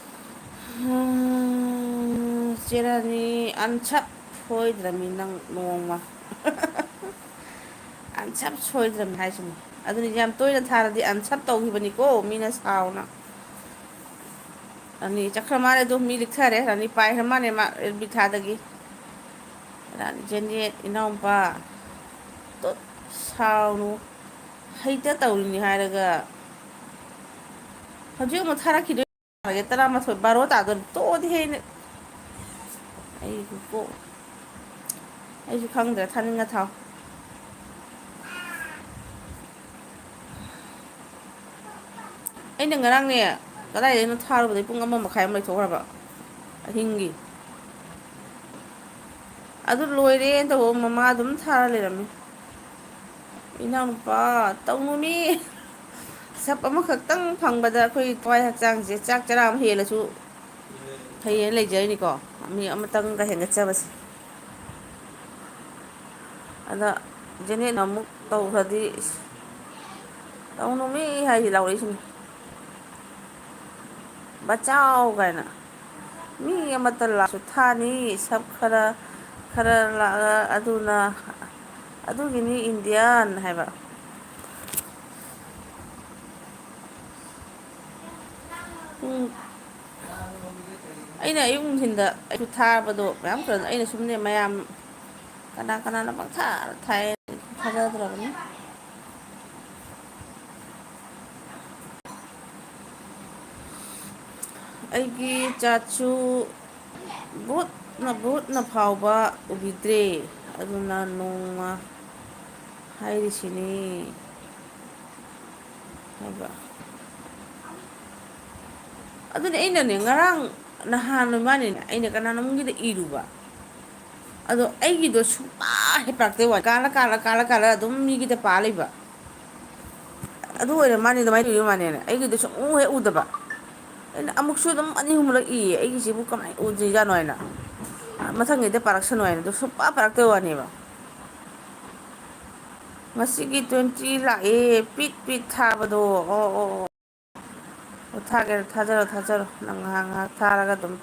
ꯆꯦ ꯔꯥꯅꯤ ꯑꯟꯁꯞ ꯁꯣꯏꯗ꯭ꯔꯕꯅꯤ ꯅꯪ ꯅꯣꯡꯃ ꯑꯟꯁꯞ ꯁꯣꯏꯗ꯭ꯔꯕꯅꯤ ꯍꯥꯏꯁꯤꯅꯤ꯫ ꯑꯗꯨꯅꯤ ꯌꯥꯝ ꯇꯣꯏꯅ ꯊꯥꯔꯗꯤ ꯑꯟꯁꯞ ꯇꯧꯈꯤꯕꯅꯤꯀꯣ ꯃꯤꯅ ꯁꯥꯎꯅ꯫ ꯔꯥꯅꯤ ꯆꯠꯈ꯭ꯔ ꯃꯥꯜꯂꯦ ꯑꯗꯨ ꯃꯤ ꯂꯤꯛꯊꯔꯦ ꯔꯥꯅꯤ ꯄꯥꯏꯈ꯭ꯔ ꯃꯥꯜꯂꯦ ꯃꯥ ꯕꯤꯊꯥꯗꯒꯤ꯫ ꯖꯦꯅꯦꯠ ꯏꯅꯥꯎꯄꯥ ꯇꯨꯠ ꯁꯥꯎꯅꯨ ꯍꯩꯇ ꯇꯧꯔꯤꯅꯤ ꯍꯥꯏꯔꯒ ꯍꯧꯖꯤꯛ ꯑꯃꯨꯛ ꯊꯥꯔꯛꯈꯤꯗꯣꯏ 11 ꯕꯥꯔꯣ ꯇꯥꯗꯣꯔꯦ ꯇꯣꯛꯑꯣꯗꯤꯍꯦ ꯑꯩꯁꯨ ꯈꯪꯗ꯭ꯔꯦ ꯊꯥꯅꯤꯡꯉ ꯊꯥꯎ꯫ ꯑꯩꯅ ꯉꯔꯥꯡꯅꯦ ꯀꯗꯥꯏꯗꯩꯅꯣ ꯊꯥꯔꯨꯕꯗꯩ ꯄꯨꯡ 1 ꯃꯈꯥꯏ ꯑꯃ ꯂꯩꯊꯣꯛꯈ꯭ꯔꯕ ꯑꯍꯤꯡꯒꯤ꯫ ꯑꯗꯨ ꯂꯣꯏꯔꯦꯅ ꯇꯧꯕ ꯃꯃꯥ ꯑꯗꯨꯝ ꯊꯥꯔ ꯂꯩꯔꯝꯃꯤ꯫ ꯏꯅꯥꯎꯅꯨꯄꯥ ꯇꯧꯅꯨꯃꯤ ꯁꯞ ꯑꯃꯈꯛꯇꯪ ꯐꯪꯕꯗ ꯑꯩꯈꯣꯏ ꯊꯋꯥꯏ ꯍꯛꯆꯥꯡꯁꯦ ꯆꯥꯛ ꯆꯔꯥ ꯑꯃ ꯍꯦꯜꯂꯁꯨ ꯐꯩꯌꯦꯅ ꯂꯩꯖꯔꯤꯅꯤꯀꯣ ꯃꯤ ꯑꯃꯇꯪꯒ ꯍꯦꯟꯒꯠꯆꯕꯁꯦ꯫ ꯑꯗ ꯖꯦꯅꯦꯠꯅ ꯑꯃꯨꯛ ꯇꯧꯈ꯭ꯔꯗꯤ ꯇꯧꯅꯨꯃꯤ ꯍꯥꯏꯁꯤ ꯂꯥꯎꯔꯛꯏꯁꯤꯅꯤ꯫ ꯕꯆꯥꯎ ꯀꯥꯏꯅ ꯃꯤ ꯑꯃꯠꯇ ꯂꯥꯛꯁꯨ ꯊꯥꯅꯤ ꯁꯞ ꯈꯔ ꯂꯥꯛꯑ ꯑꯗꯨꯅ ꯑꯗꯨꯒꯤꯅꯤ ꯏꯟꯗꯤꯌꯥꯟ ꯍꯥꯏꯕ꯫ ꯑꯩꯅ ꯑꯌꯨꯛ ꯅꯨꯡꯊꯤꯟꯗ ꯑꯩꯁꯨ ꯊꯥꯕꯗꯣ ꯃꯌꯥꯝ ꯀꯩꯅꯣ ꯑꯩꯅ ꯁꯨꯝꯅꯦ ꯃꯌꯥꯝ ꯀꯅꯥ ꯀꯅꯥꯅ ꯄꯪꯊꯥ ꯊꯥꯏ ꯊꯥꯖꯗ꯭ꯔꯕꯅꯤ꯫ ꯑꯩꯒꯤ ꯆꯥꯠꯁꯨ ꯚꯨꯠꯅ ꯐꯥꯎꯕ ꯎꯕꯤꯗ꯭ꯔꯦ ꯑꯗꯨꯅ ꯅꯣꯡꯃ ꯍꯥꯏꯔꯤꯁꯤꯅꯤ ꯍꯥꯏꯕ꯫ ꯑꯗꯨꯅꯤ ꯑꯩꯅꯅꯦ ꯉꯔꯥꯡ ꯅꯍꯥꯟ ꯃꯥꯅꯤꯅꯦ ꯑꯩꯅ ꯀꯅꯥꯅꯣꯝꯒꯤꯗ ꯏꯔꯨꯕ ꯑꯗꯣ ꯑꯩꯒꯤꯗꯣ ꯁꯨꯡꯄꯥ ꯍꯦꯛ ꯄꯥꯔꯛꯇꯦ ꯋꯥ ꯀꯥꯜꯂ ꯑꯗꯨꯝ ꯃꯤꯒꯤꯗ ꯄꯥ ꯂꯩꯕ꯫ ꯑꯗꯨ ꯑꯣꯏꯔ ꯃꯥꯅꯦ ꯑꯗꯨꯃꯥꯏꯅ ꯇꯧꯔꯤꯕ ꯃꯥꯅꯦꯅ ꯑꯩꯒꯤꯗꯣ ꯁꯨꯡꯎ ꯍꯦꯛ ꯎꯗꯕ꯫ ꯑꯩꯅ ꯑꯃꯨꯛꯁꯨ ꯑꯗꯨꯝ 2-3 ꯏꯌꯦ ꯑꯩꯒꯤꯁꯤꯕꯨ ꯀꯃꯥꯏꯅ ꯎꯗ꯭ꯔꯤꯖꯥꯠꯅꯣ ꯍꯥꯏꯅ ꯃꯊꯪꯒꯤꯗ ꯄꯥꯔꯛꯁꯅꯨ ꯍꯥꯏꯅ ꯑꯗꯣ ꯁꯨꯡꯄꯥ ꯄꯥꯔꯛꯇꯕ ꯋꯥꯅꯦꯕ꯫ ꯉꯁꯤꯒꯤ 20 ꯂꯥꯛꯑꯦ ꯄꯤꯠ ꯊꯥꯕꯗꯣ ꯑꯣ ꯊꯥꯒꯦꯔꯥ ꯊꯥꯖꯔꯣ ꯅꯪ ꯉꯥꯏꯍꯥꯛ ꯊꯥꯔꯒ ꯑꯗꯨꯝ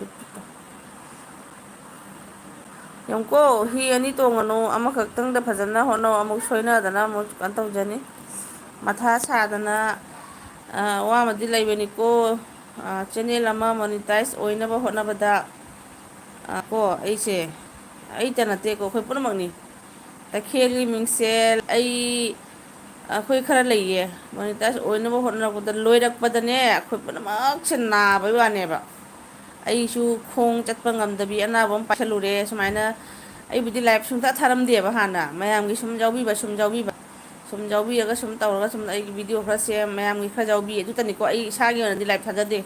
ꯌꯦꯡꯉꯨꯀꯣ ꯍꯤ ꯑꯅꯤ ꯇꯣꯡꯉꯅꯨ ꯑꯃꯈꯛꯇꯪꯗ ꯐꯖꯅ ꯍꯣꯠꯅꯧ ꯑꯃꯨꯛ ꯁꯣꯏꯅꯗꯅ ꯑꯃꯨꯛ ꯀꯩꯅꯣ ꯇꯧꯖꯅꯤ ꯃꯊꯥ ꯁꯥꯗꯅ ꯋꯥ ꯑꯃꯗꯤ ꯂꯩꯕꯅꯤꯀꯣ ꯆꯦꯟꯅꯦꯜ ꯑꯃ ꯃꯣꯅꯤꯇꯥꯏꯁ ꯑꯣꯏꯅꯕ ꯍꯣꯠꯅꯕꯗ ꯀꯣ ꯑꯩꯇ ꯅꯠꯇꯦꯀꯣ ꯑꯩꯈꯣꯏ ꯄꯨꯝꯅꯃꯛꯅꯤ ꯇꯈꯦꯜꯒꯤ ꯃꯤꯡꯁꯦꯜ ꯑꯩꯈꯣꯏ ꯈꯔ ꯂꯩꯌꯦ ꯃꯣꯅꯤꯇꯥꯏꯁ ꯑꯣꯏꯅꯕ ꯍꯣꯠꯅꯔꯛꯄꯗ ꯂꯣꯏꯔꯛꯄꯗꯅꯦ ꯑꯩꯈꯣꯏ ꯄꯨꯝꯅꯃꯛꯁꯦ ꯅꯥꯕꯩ ꯋꯥꯅꯦꯕ ꯑꯩꯁꯨ ꯈꯣꯡ ꯆꯠꯄ ꯉꯝꯗꯕꯤ ꯑꯅꯥꯕ ꯑꯃ ꯄꯥꯏꯁꯜꯂꯨꯔꯦ ꯁꯨꯃꯥꯏꯅ ꯑꯩꯕꯨꯗꯤ ꯂꯥꯏꯐ ꯁꯨꯡꯊꯥ ꯊꯥꯔꯝꯗꯦꯕ ꯍꯥꯟꯅ ꯃꯌꯥꯝꯒꯤ ꯁꯨꯝ ꯌꯥꯎꯕꯤꯕ ꯁꯨꯝ ꯌꯥꯎꯕꯤꯔꯒ ꯁꯨꯝ ꯇꯧꯔꯒ ꯁꯨꯝ ꯑꯩꯒꯤ ꯚꯤꯗꯤꯑꯣ ꯈꯔ ꯁꯦꯝ ꯃꯌꯥꯝꯒꯤ ꯈꯔ ꯌꯥꯎꯕꯤ ꯑꯗꯨꯇꯅꯤꯀꯣ ꯑꯩ ꯏꯁꯥꯒꯤ ꯑꯣꯏꯅꯗꯤ ꯂꯥꯏꯐ ꯊꯥꯖꯗꯦ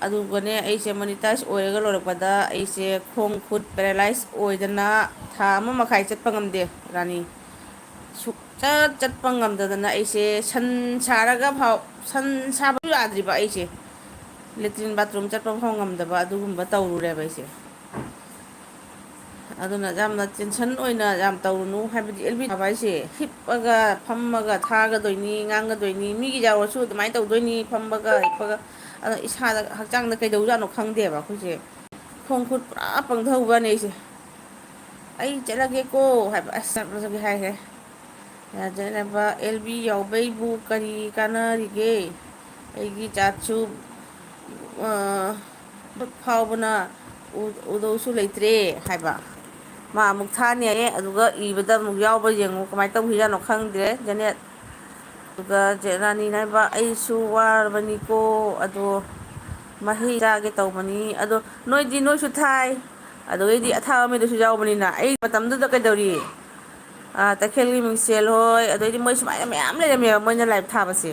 ꯑꯗꯨꯒꯅꯦ ꯑꯩꯁꯦ ꯃꯣꯅꯤꯇꯥꯏꯁ ꯑꯣꯏꯔꯒ ꯂꯣꯏꯔꯛꯄꯗ ꯑꯩꯁꯦ ꯈꯣꯡ ꯈꯨꯠ ꯄꯦꯔꯥꯂꯥꯏꯁ ꯑꯣꯏꯗꯅ ꯊꯥ 1.5 ꯆꯠꯄ ꯉꯝꯗꯦ ꯔꯥꯅꯤ ꯆꯠꯄ ꯉꯝꯗꯗꯅ ꯑꯩꯁꯦ ꯁꯟ ꯁꯥꯕꯁꯨ ꯌꯥꯗ꯭ꯔꯤꯕ ꯑꯩꯁꯦ ꯂꯦꯇ꯭ꯔꯤꯟ ꯕꯥꯊꯔꯨꯝ ꯆꯠꯄ ꯐꯥꯎ ꯉꯝꯗꯕ ꯑꯗꯨꯒꯨꯝꯕ ꯇꯧꯔꯨꯔꯦꯕ ꯑꯩꯁꯦ ꯑꯗꯨꯅ ꯌꯥꯝꯅ ꯇꯦꯟꯁꯟ ꯑꯣꯏꯅ ꯌꯥꯝ ꯇꯧꯔꯨꯅꯨ ꯍꯥꯏꯕꯗꯤ ꯑꯦꯜꯕꯤ ꯊꯥꯕ ꯍꯥꯏꯁꯦ ꯍꯤꯞꯄꯒ ꯐꯝꯃꯒ ꯊꯥꯒꯗꯣꯏꯅꯤ ꯉꯥꯡꯒꯗꯣꯏꯅꯤ ꯃꯤꯒꯤ ꯌꯥꯎꯔꯁꯨ ꯑꯗꯨꯃꯥꯏꯅ ꯇꯧꯗꯣꯏꯅꯤ ꯐꯝꯕꯒ ꯍꯤꯞꯄꯒ ꯑꯗꯣ ꯏꯁꯥꯗ ꯍꯛꯆꯥꯡꯗ ꯀꯩꯗꯧꯖꯥꯠꯅꯣ ꯈꯪꯗꯦꯕ ꯑꯩꯈꯣꯏꯁꯦ ꯈꯣꯡ ꯈꯨꯠ ꯄꯨꯔꯥ ꯄꯪꯊꯍꯧꯕꯅꯦ ꯑꯩꯁꯦ ꯑꯩ ꯆꯠꯂꯒꯦꯀꯣ ꯍꯥꯏꯕ ꯑꯁ ꯆꯠꯂꯒꯦ ꯍꯥꯏꯈ꯭ꯔꯦ ꯌꯥꯖꯔꯕ ꯑꯦꯜ ꯕꯤ ꯌꯥꯎꯕꯩꯕꯨ ꯀꯔꯤ ꯀꯥꯟꯅꯔꯤꯒꯦ? ꯑꯩꯒꯤ ꯏꯆꯥꯁꯨ ꯐꯥꯎꯕꯅ ꯎꯗꯧꯁꯨ ꯂꯩꯇ꯭ꯔꯦ ꯍꯥꯏꯕ꯫ ꯃꯥ ꯑꯃꯨꯛ ꯊꯥꯅꯤ ꯍꯥꯏꯌꯦ ꯑꯗꯨꯒ ꯏꯕꯗ ꯑꯃꯨꯛ ꯌꯥꯎꯕ꯭ꯔ ꯌꯦꯡꯉꯨ ꯀꯃꯥꯏꯅ ꯇꯧꯈꯤꯖꯥꯠꯅꯣ ꯈꯪꯗ꯭ꯔꯦ ꯖꯦꯅꯦꯠ꯫ ꯑꯗꯨꯒ ꯔꯥꯅꯤꯅ ꯍꯥꯏꯕ ꯑꯩꯁꯨ ꯋꯥꯔꯕꯅꯤꯀꯣ ꯑꯗꯣ ꯃꯍꯩ ꯆꯥꯒꯦ ꯇꯧꯕꯅꯤ ꯑꯗꯣ ꯅꯣꯏꯗꯤ ꯅꯣꯏꯁꯨ ꯊꯥꯏ ꯑꯗꯨꯗꯩꯗꯤ ꯑꯊꯥꯕ ꯃꯤꯗꯨꯁꯨ ꯌꯥꯎꯕꯅꯤꯅ ꯑꯩ ꯃꯇꯝꯗꯨꯗ ꯀꯩꯗꯧꯔꯤ ꯇꯈꯦꯜꯒꯤ ꯃꯤꯡꯁꯦꯜ ꯍꯣꯏ ꯑꯗꯩꯗꯤ ꯃꯣꯏ ꯁꯨꯃꯥꯏꯅ ꯃꯌꯥꯝ ꯂꯩꯔꯝꯃꯦꯕ ꯃꯣꯏꯅ ꯂꯥꯏꯚ ꯊꯥꯕꯁꯦ꯫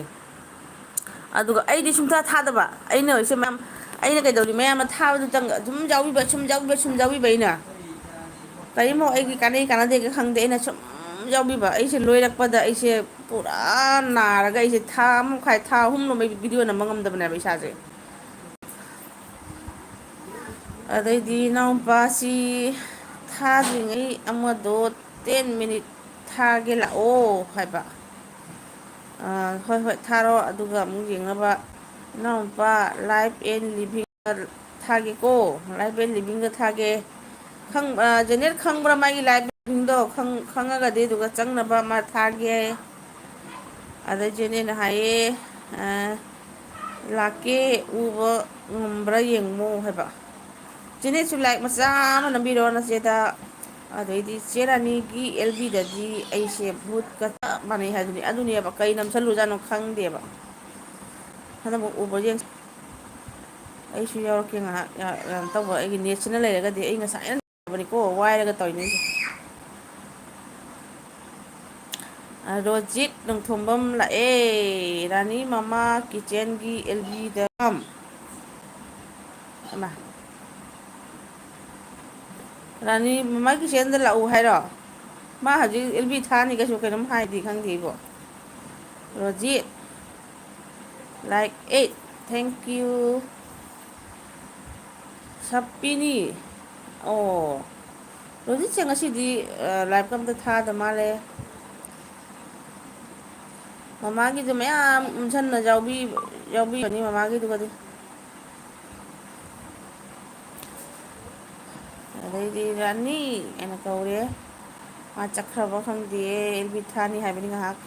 ꯑꯗꯨꯒ ꯑꯩꯗꯤ ꯁꯨꯡꯊꯥ ꯊꯥꯗꯕ ꯑꯩꯅ ꯍꯧꯁꯦ ꯃꯌꯥꯝ ꯑꯩꯅ ꯀꯩꯗꯧꯔꯤ ꯃꯌꯥꯝꯅ ꯊꯥꯕꯗꯨꯇꯪ ꯑꯗꯨꯝ ꯌꯥꯎꯕꯤꯕ ꯁꯨꯝ ꯌꯥꯎꯕꯤꯕ ꯁꯨꯝ ꯌꯥꯎꯕꯤꯕ ꯑꯩꯅ ꯀꯔꯤꯃꯣ ꯑꯩꯒꯤ ꯀꯥꯟꯅꯩ ꯀꯥꯟꯅꯗꯦꯒ ꯈꯪꯗꯦ ꯑꯩꯅ ꯁꯨꯝ ꯌꯥꯎꯕꯤꯕ ꯑꯩꯁꯦ ꯂꯣꯏꯔꯛꯄꯗ ꯑꯩꯁꯦ ꯄꯨꯔꯥ ꯅꯥꯔꯒ ꯑꯩꯁꯦ ꯊꯥ ꯑꯃ ꯃꯈꯥꯏ ꯊꯥ ꯑꯍꯨꯝꯂꯣꯝ ꯚꯤꯗꯤꯑꯣ ꯅꯝꯕ ꯉꯝꯗꯕꯅꯦꯕ ꯏꯁꯥꯁꯦ꯫ ꯑꯗꯩꯗꯤ ꯏꯅꯥꯎꯄꯥꯁꯤ ꯊꯥꯗ꯭ꯔꯤꯉꯩ ꯑꯃꯗꯣ 10 ꯃꯤꯅꯤꯠ ꯊꯥꯒꯦ ꯂꯥꯛꯑꯣ ꯍꯥꯏꯕ꯫ ꯍꯣꯏ ꯍꯣꯏ ꯊꯥꯔꯣ ꯑꯗꯨꯒ ꯑꯃꯨꯛ ꯌꯦꯡꯅꯕ ꯏꯅꯥꯎꯅꯨꯄꯥ ꯂꯥꯏꯐ ꯑꯦꯟ ꯂꯤꯚꯡ ꯊꯥꯒꯦꯀꯣ ꯂꯥꯏꯐ ꯑꯦꯟ ꯂꯤꯚꯡꯗ ꯊꯥꯒꯦ ꯖꯦꯅꯦꯔꯦꯠ ꯈꯪꯕ꯭ꯔꯥ ꯃꯥꯒꯤ ꯂꯥꯏꯐꯚꯡꯗꯣ ꯈꯪꯉꯒꯗꯤ ꯑꯗꯨꯒ ꯆꯪꯅꯕ ꯑꯃ ꯊꯥꯒꯦ꯫ ꯑꯗꯩ ꯖꯦꯅꯦꯠꯅ ꯍꯥꯏꯌꯦ ꯂꯥꯛꯀꯦ ꯎꯕ ꯉꯝꯕ꯭ꯔꯥ ꯌꯦꯡꯉꯣ ꯍꯥꯏꯕ꯫ ꯖꯦꯅꯦꯠꯁꯨ ꯂꯥꯏꯛ ꯃꯆꯥ ꯑꯃ ꯅꯝꯕꯤꯔꯣ ꯅꯆꯦꯗ꯫ ꯑꯗꯩꯗꯤ ꯆꯦꯔꯥꯅꯤꯒꯤ ꯑꯦꯜꯕꯤꯗꯗꯤ ꯑꯩꯁꯦ ꯚꯨꯠꯀ ꯆꯞ ꯃꯥꯟꯅꯩ ꯍꯥꯏꯗꯨꯅꯤ ꯑꯗꯨꯅꯦꯕ ꯀꯩ ꯅꯝꯁꯜꯂꯨꯖꯥꯠꯅꯣ ꯈꯪꯗꯦꯕ ꯍꯟꯗꯛꯃꯨꯛ ꯎꯕ ꯌꯦꯡꯁꯦ꯫ ꯑꯩꯁꯨ ꯌꯥꯎꯔꯛꯀꯦ ꯉꯥꯏꯍꯥꯛ ꯀꯩꯅꯣ ꯇꯧꯕ ꯑꯩꯒꯤ ꯅꯦꯠꯁꯤꯅ ꯂꯩꯔꯒꯗꯤ ꯑꯩ ꯉꯁꯥꯏꯅꯕꯅꯤꯀꯣ ꯋꯥꯏꯔꯒ ꯇꯧꯔꯤꯅꯤ꯫ ꯔꯣꯖꯤꯠ ꯅꯣꯡꯊꯣꯝꯕꯝ ꯂꯥꯛꯑꯦ ꯔꯥꯅꯤ ꯃꯃꯥ ꯀꯤꯠꯆꯦꯟꯒꯤ ꯑꯦꯜꯕꯤꯗ ꯔꯥꯅꯤ ꯃꯃꯥ ꯀꯤꯆꯦꯟꯗ ꯂꯥꯛꯎ ꯍꯥꯏꯔꯣ? ꯃꯥ ꯍꯧꯖꯤꯛ ꯑꯦꯜꯕꯤ ꯊꯥꯅꯤꯒꯩꯁꯨ ꯀꯩꯅꯣꯝ ꯍꯥꯏꯗꯤ ꯈꯪꯗꯦ ꯏꯕꯣ꯫ Rojit like 8 thank you. ꯁꯞꯄꯤꯅꯤ ꯑꯣ ꯔꯣꯖꯤꯠꯁꯦ ꯉꯁꯤꯗꯤ ꯂꯥꯏꯞꯀ ꯑꯝꯇ ꯊꯥꯗ ꯃꯥꯜꯂꯦ꯫ ꯃꯃꯥꯒꯤꯗꯨ ꯃꯌꯥꯝ ꯎꯟꯁꯟꯅ ꯌꯥꯎꯕꯤꯕꯅꯤ ꯃꯃꯥꯒꯤꯗꯨꯒꯗꯤ꯫ ꯑꯗꯩꯗꯤ ꯔꯥꯅꯤ ꯍꯥꯏꯅ ꯀꯧꯔꯦ ꯃꯥ ꯆꯠꯈ꯭ꯔꯕ ꯈꯪꯗꯦ ꯑꯦꯜꯕꯤ ꯊꯥꯅꯤ ꯍꯥꯏꯕꯅꯤ ꯉꯥꯏꯍꯥꯛ꯫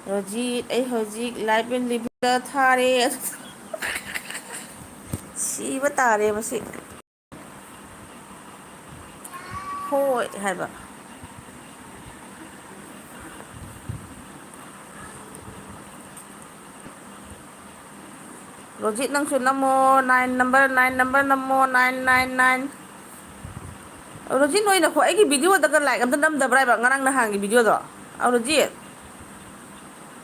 ꯔꯣꯖꯤꯠ ꯑꯩ ꯍꯧꯖꯤꯛ ꯂꯥꯏꯐ ꯑꯦꯟ ꯂꯤꯚꯡꯗ ꯊꯥꯔꯦ ꯁꯤꯕ ꯇꯥꯔꯦ ꯃꯁꯤ꯫ ꯍꯣꯏ ꯍꯥꯏꯕ꯫ ꯔꯣꯖꯤꯠ ꯅꯪꯁꯨ ꯅꯝꯃꯣ 9 ꯅꯝꯕꯔ 9 ꯅꯝꯕꯔ ꯅꯝꯃꯣ 999 ꯔꯣꯖꯤꯠ ꯅꯣꯏꯅ ꯑꯩꯒꯤ ꯚꯤꯗꯤꯑꯣꯗꯒ ꯂꯥꯏꯛ ꯑꯝꯇ ꯅꯝꯗꯕ꯭ꯔꯥ ꯍꯥꯏꯕ ꯉꯔꯥꯡ ꯅꯍꯥꯟꯒꯤ ꯚꯤꯗꯤꯑꯣꯗꯣ ꯔꯣꯖꯤꯠ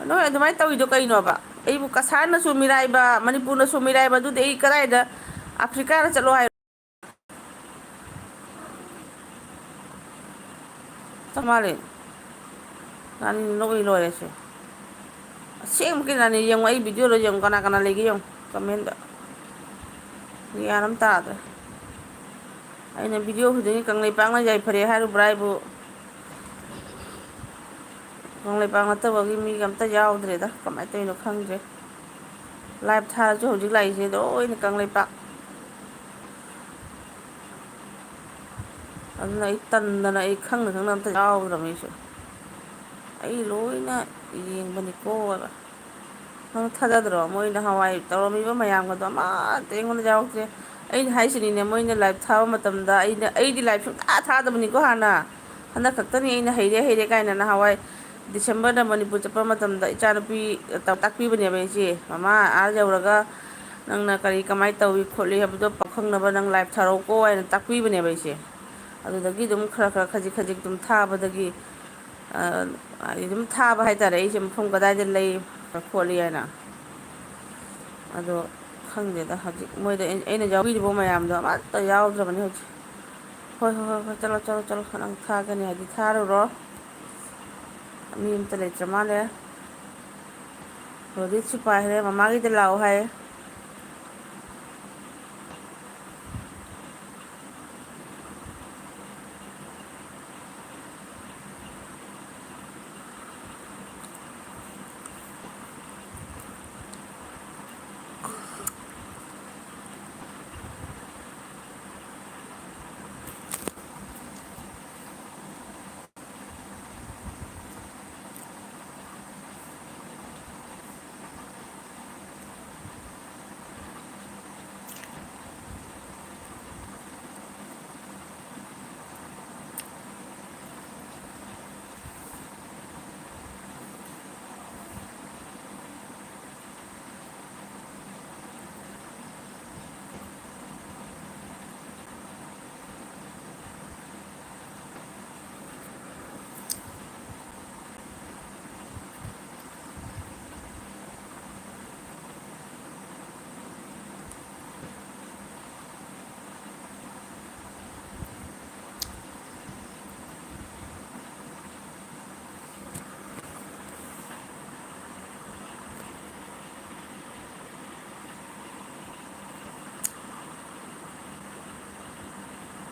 ꯅꯣꯏ ꯑꯗꯨꯃꯥꯏꯅ ꯇꯧꯔꯤꯗꯣ ꯀꯩꯅꯣꯕ ꯑꯩꯕꯨ ꯀꯁꯥꯔꯅꯁꯨ ꯃꯤꯔꯥꯏꯕ ꯃꯅꯤꯄꯨꯔꯅꯁꯨ ꯃꯤꯔꯥꯏꯕ ꯑꯗꯨꯗꯤ ꯑꯩ ꯀꯗꯥꯏꯗ ꯑꯐ꯭ꯔꯤꯀꯥꯗ ꯆꯠꯂꯣ ꯍꯥꯏꯔꯣ ꯆꯞ ꯃꯥꯟꯅꯩ ꯔꯥꯅꯤ ꯅꯣꯛꯏ ꯂꯣꯏꯔꯦꯁꯦ ꯑꯁꯦꯡꯕꯀꯤ ꯔꯥꯅꯤ ꯌꯦꯡꯉꯨ ꯑꯩ ꯚꯤꯗꯤꯑꯣꯗꯣ ꯌꯦꯡꯉꯨ ꯀꯅꯥ ꯀꯅꯥ ꯂꯩꯒꯦ ꯌꯦꯡꯉꯨ ꯀꯃꯦꯟꯗ ꯒ꯭ꯌꯥꯟ ꯑꯃ ꯇꯥꯗ꯭ꯔꯦ ꯑꯩꯅ ꯚꯤꯗꯤꯑꯣ ꯈꯨꯗꯤꯡꯒꯤ ꯀꯪꯂꯩꯄꯥꯛꯅ ꯌꯥꯏꯐꯔꯦ ꯍꯥꯏꯔꯨꯕ꯭ꯔꯥ ꯑꯩꯕꯨ ꯀꯪꯂꯩꯄꯥꯛ ꯅꯠꯇꯕꯒꯤ ꯃꯤꯒ ꯑꯝꯇ ꯌꯥꯎꯗ꯭ꯔꯦꯗ ꯀꯃꯥꯏꯅ ꯇꯧꯔꯤꯅꯣ ꯈꯪꯗ꯭ꯔꯦ ꯂꯥꯏꯞ ꯊꯥꯔꯁꯨ ꯍꯧꯖꯤꯛ ꯂꯥꯛꯏꯁꯦ ꯂꯣꯏꯅ ꯀꯪꯂꯩꯄꯥꯛ ꯑꯗꯨꯅ ꯑꯩ ꯇꯟꯗꯅ ꯑꯩ ꯈꯪꯅ ꯈꯪꯅ ꯑꯝꯇ ꯌꯥꯎꯗ꯭ꯔꯕꯅꯤ ꯑꯩꯁꯨ ꯑꯩ ꯂꯣꯏꯅ ꯌꯦꯡꯕꯅꯤꯀꯣꯅ ꯅꯪ ꯊꯥꯖꯗ꯭ꯔꯣ ꯃꯣꯏ ꯅꯍꯥꯟꯋꯥꯏ ꯇꯧꯔꯝꯃꯤꯕ ꯃꯌꯥꯝꯒꯗꯣ ꯑꯃꯠꯇ ꯑꯩꯉꯣꯟꯗ ꯌꯥꯎꯔꯛꯇ꯭ꯔꯦ ꯑꯩꯅ ꯍꯥꯏꯁꯤꯅꯤꯅꯦ ꯃꯣꯏꯅ ꯂꯥꯏꯚ ꯊꯥꯕ ꯃꯇꯝꯗ ꯑꯩꯗꯤ ꯂꯥꯏꯚ ꯁꯨꯡꯊꯥ ꯊꯥꯗꯕꯅꯤꯀꯣ ꯍꯥꯟꯅ ꯍꯟꯗꯛ ꯈꯛꯇꯅꯤ ꯑꯩꯅ ꯍꯩꯔꯦ ꯀꯥꯏꯅ ꯅꯍꯥꯟꯋꯥꯏ ꯗꯤꯁꯦꯝꯕꯔꯗ ꯃꯅꯤꯄꯨꯔ ꯆꯠꯄ ꯃꯇꯝꯗ ꯏꯆꯥꯅꯨꯄꯤ ꯇꯥꯛꯄꯤꯕꯅꯦꯕ ꯑꯩꯁꯦ ꯃꯃꯥ ꯑꯥ ꯌꯧꯔꯒ ꯅꯪꯅ ꯀꯃꯥꯏꯅ ꯇꯧꯏ ꯈꯣꯠꯂꯤ ꯍꯥꯏꯕꯗꯣ ꯄꯥꯈꯪꯅꯕ ꯅꯪ ꯂꯥꯏꯚ ꯊꯥꯔꯛꯎꯀꯣ ꯍꯥꯏꯅ ꯇꯥꯛꯄꯤꯕꯅꯦꯕ ꯑꯩꯁꯦ ꯑꯗꯨꯗꯒꯤ ꯑꯗꯨꯝ ꯈꯔ ꯈꯖꯤꯛ ꯑꯗꯨꯝ ꯊꯥꯕꯗꯒꯤ ꯍꯥꯏꯗꯤ ꯑꯗꯨꯝ ꯊꯥꯕ ꯍꯥꯏꯇꯥꯔꯦ ꯑꯩꯁꯦ ꯃꯐꯝ ꯀꯗꯥꯏꯗ ꯂꯩ ꯈꯣꯠꯂꯤ ꯍꯥꯏꯅ ꯑꯗꯣ ꯈꯪꯗꯦꯗ ꯍꯧꯖꯤꯛ ꯃꯣꯏꯗ ꯑꯩꯅ ꯌꯥꯎꯕꯤꯔꯤꯕ ꯃꯌꯥꯝꯗꯣ ꯑꯃꯠꯇ ꯌꯥꯎꯗ꯭ꯔꯕꯅꯤ ꯍꯧꯖꯤꯛ ꯍꯣꯏ ꯆꯠꯂꯣ ꯅꯪ ꯊꯥꯒꯅꯤ ꯍꯥꯏꯗꯤ ꯊꯥꯔꯨꯔꯣ ꯃꯤ ꯑꯃꯇ ꯂꯩꯇ꯭ꯔ ꯃꯥꯜꯂꯦ ꯔꯣꯖꯤꯠꯁꯨ ꯄꯥꯏꯈ꯭ꯔꯦ ꯃꯃꯥꯒꯤꯗ ꯂꯥꯛꯑꯣ ꯍꯥꯏꯌꯦ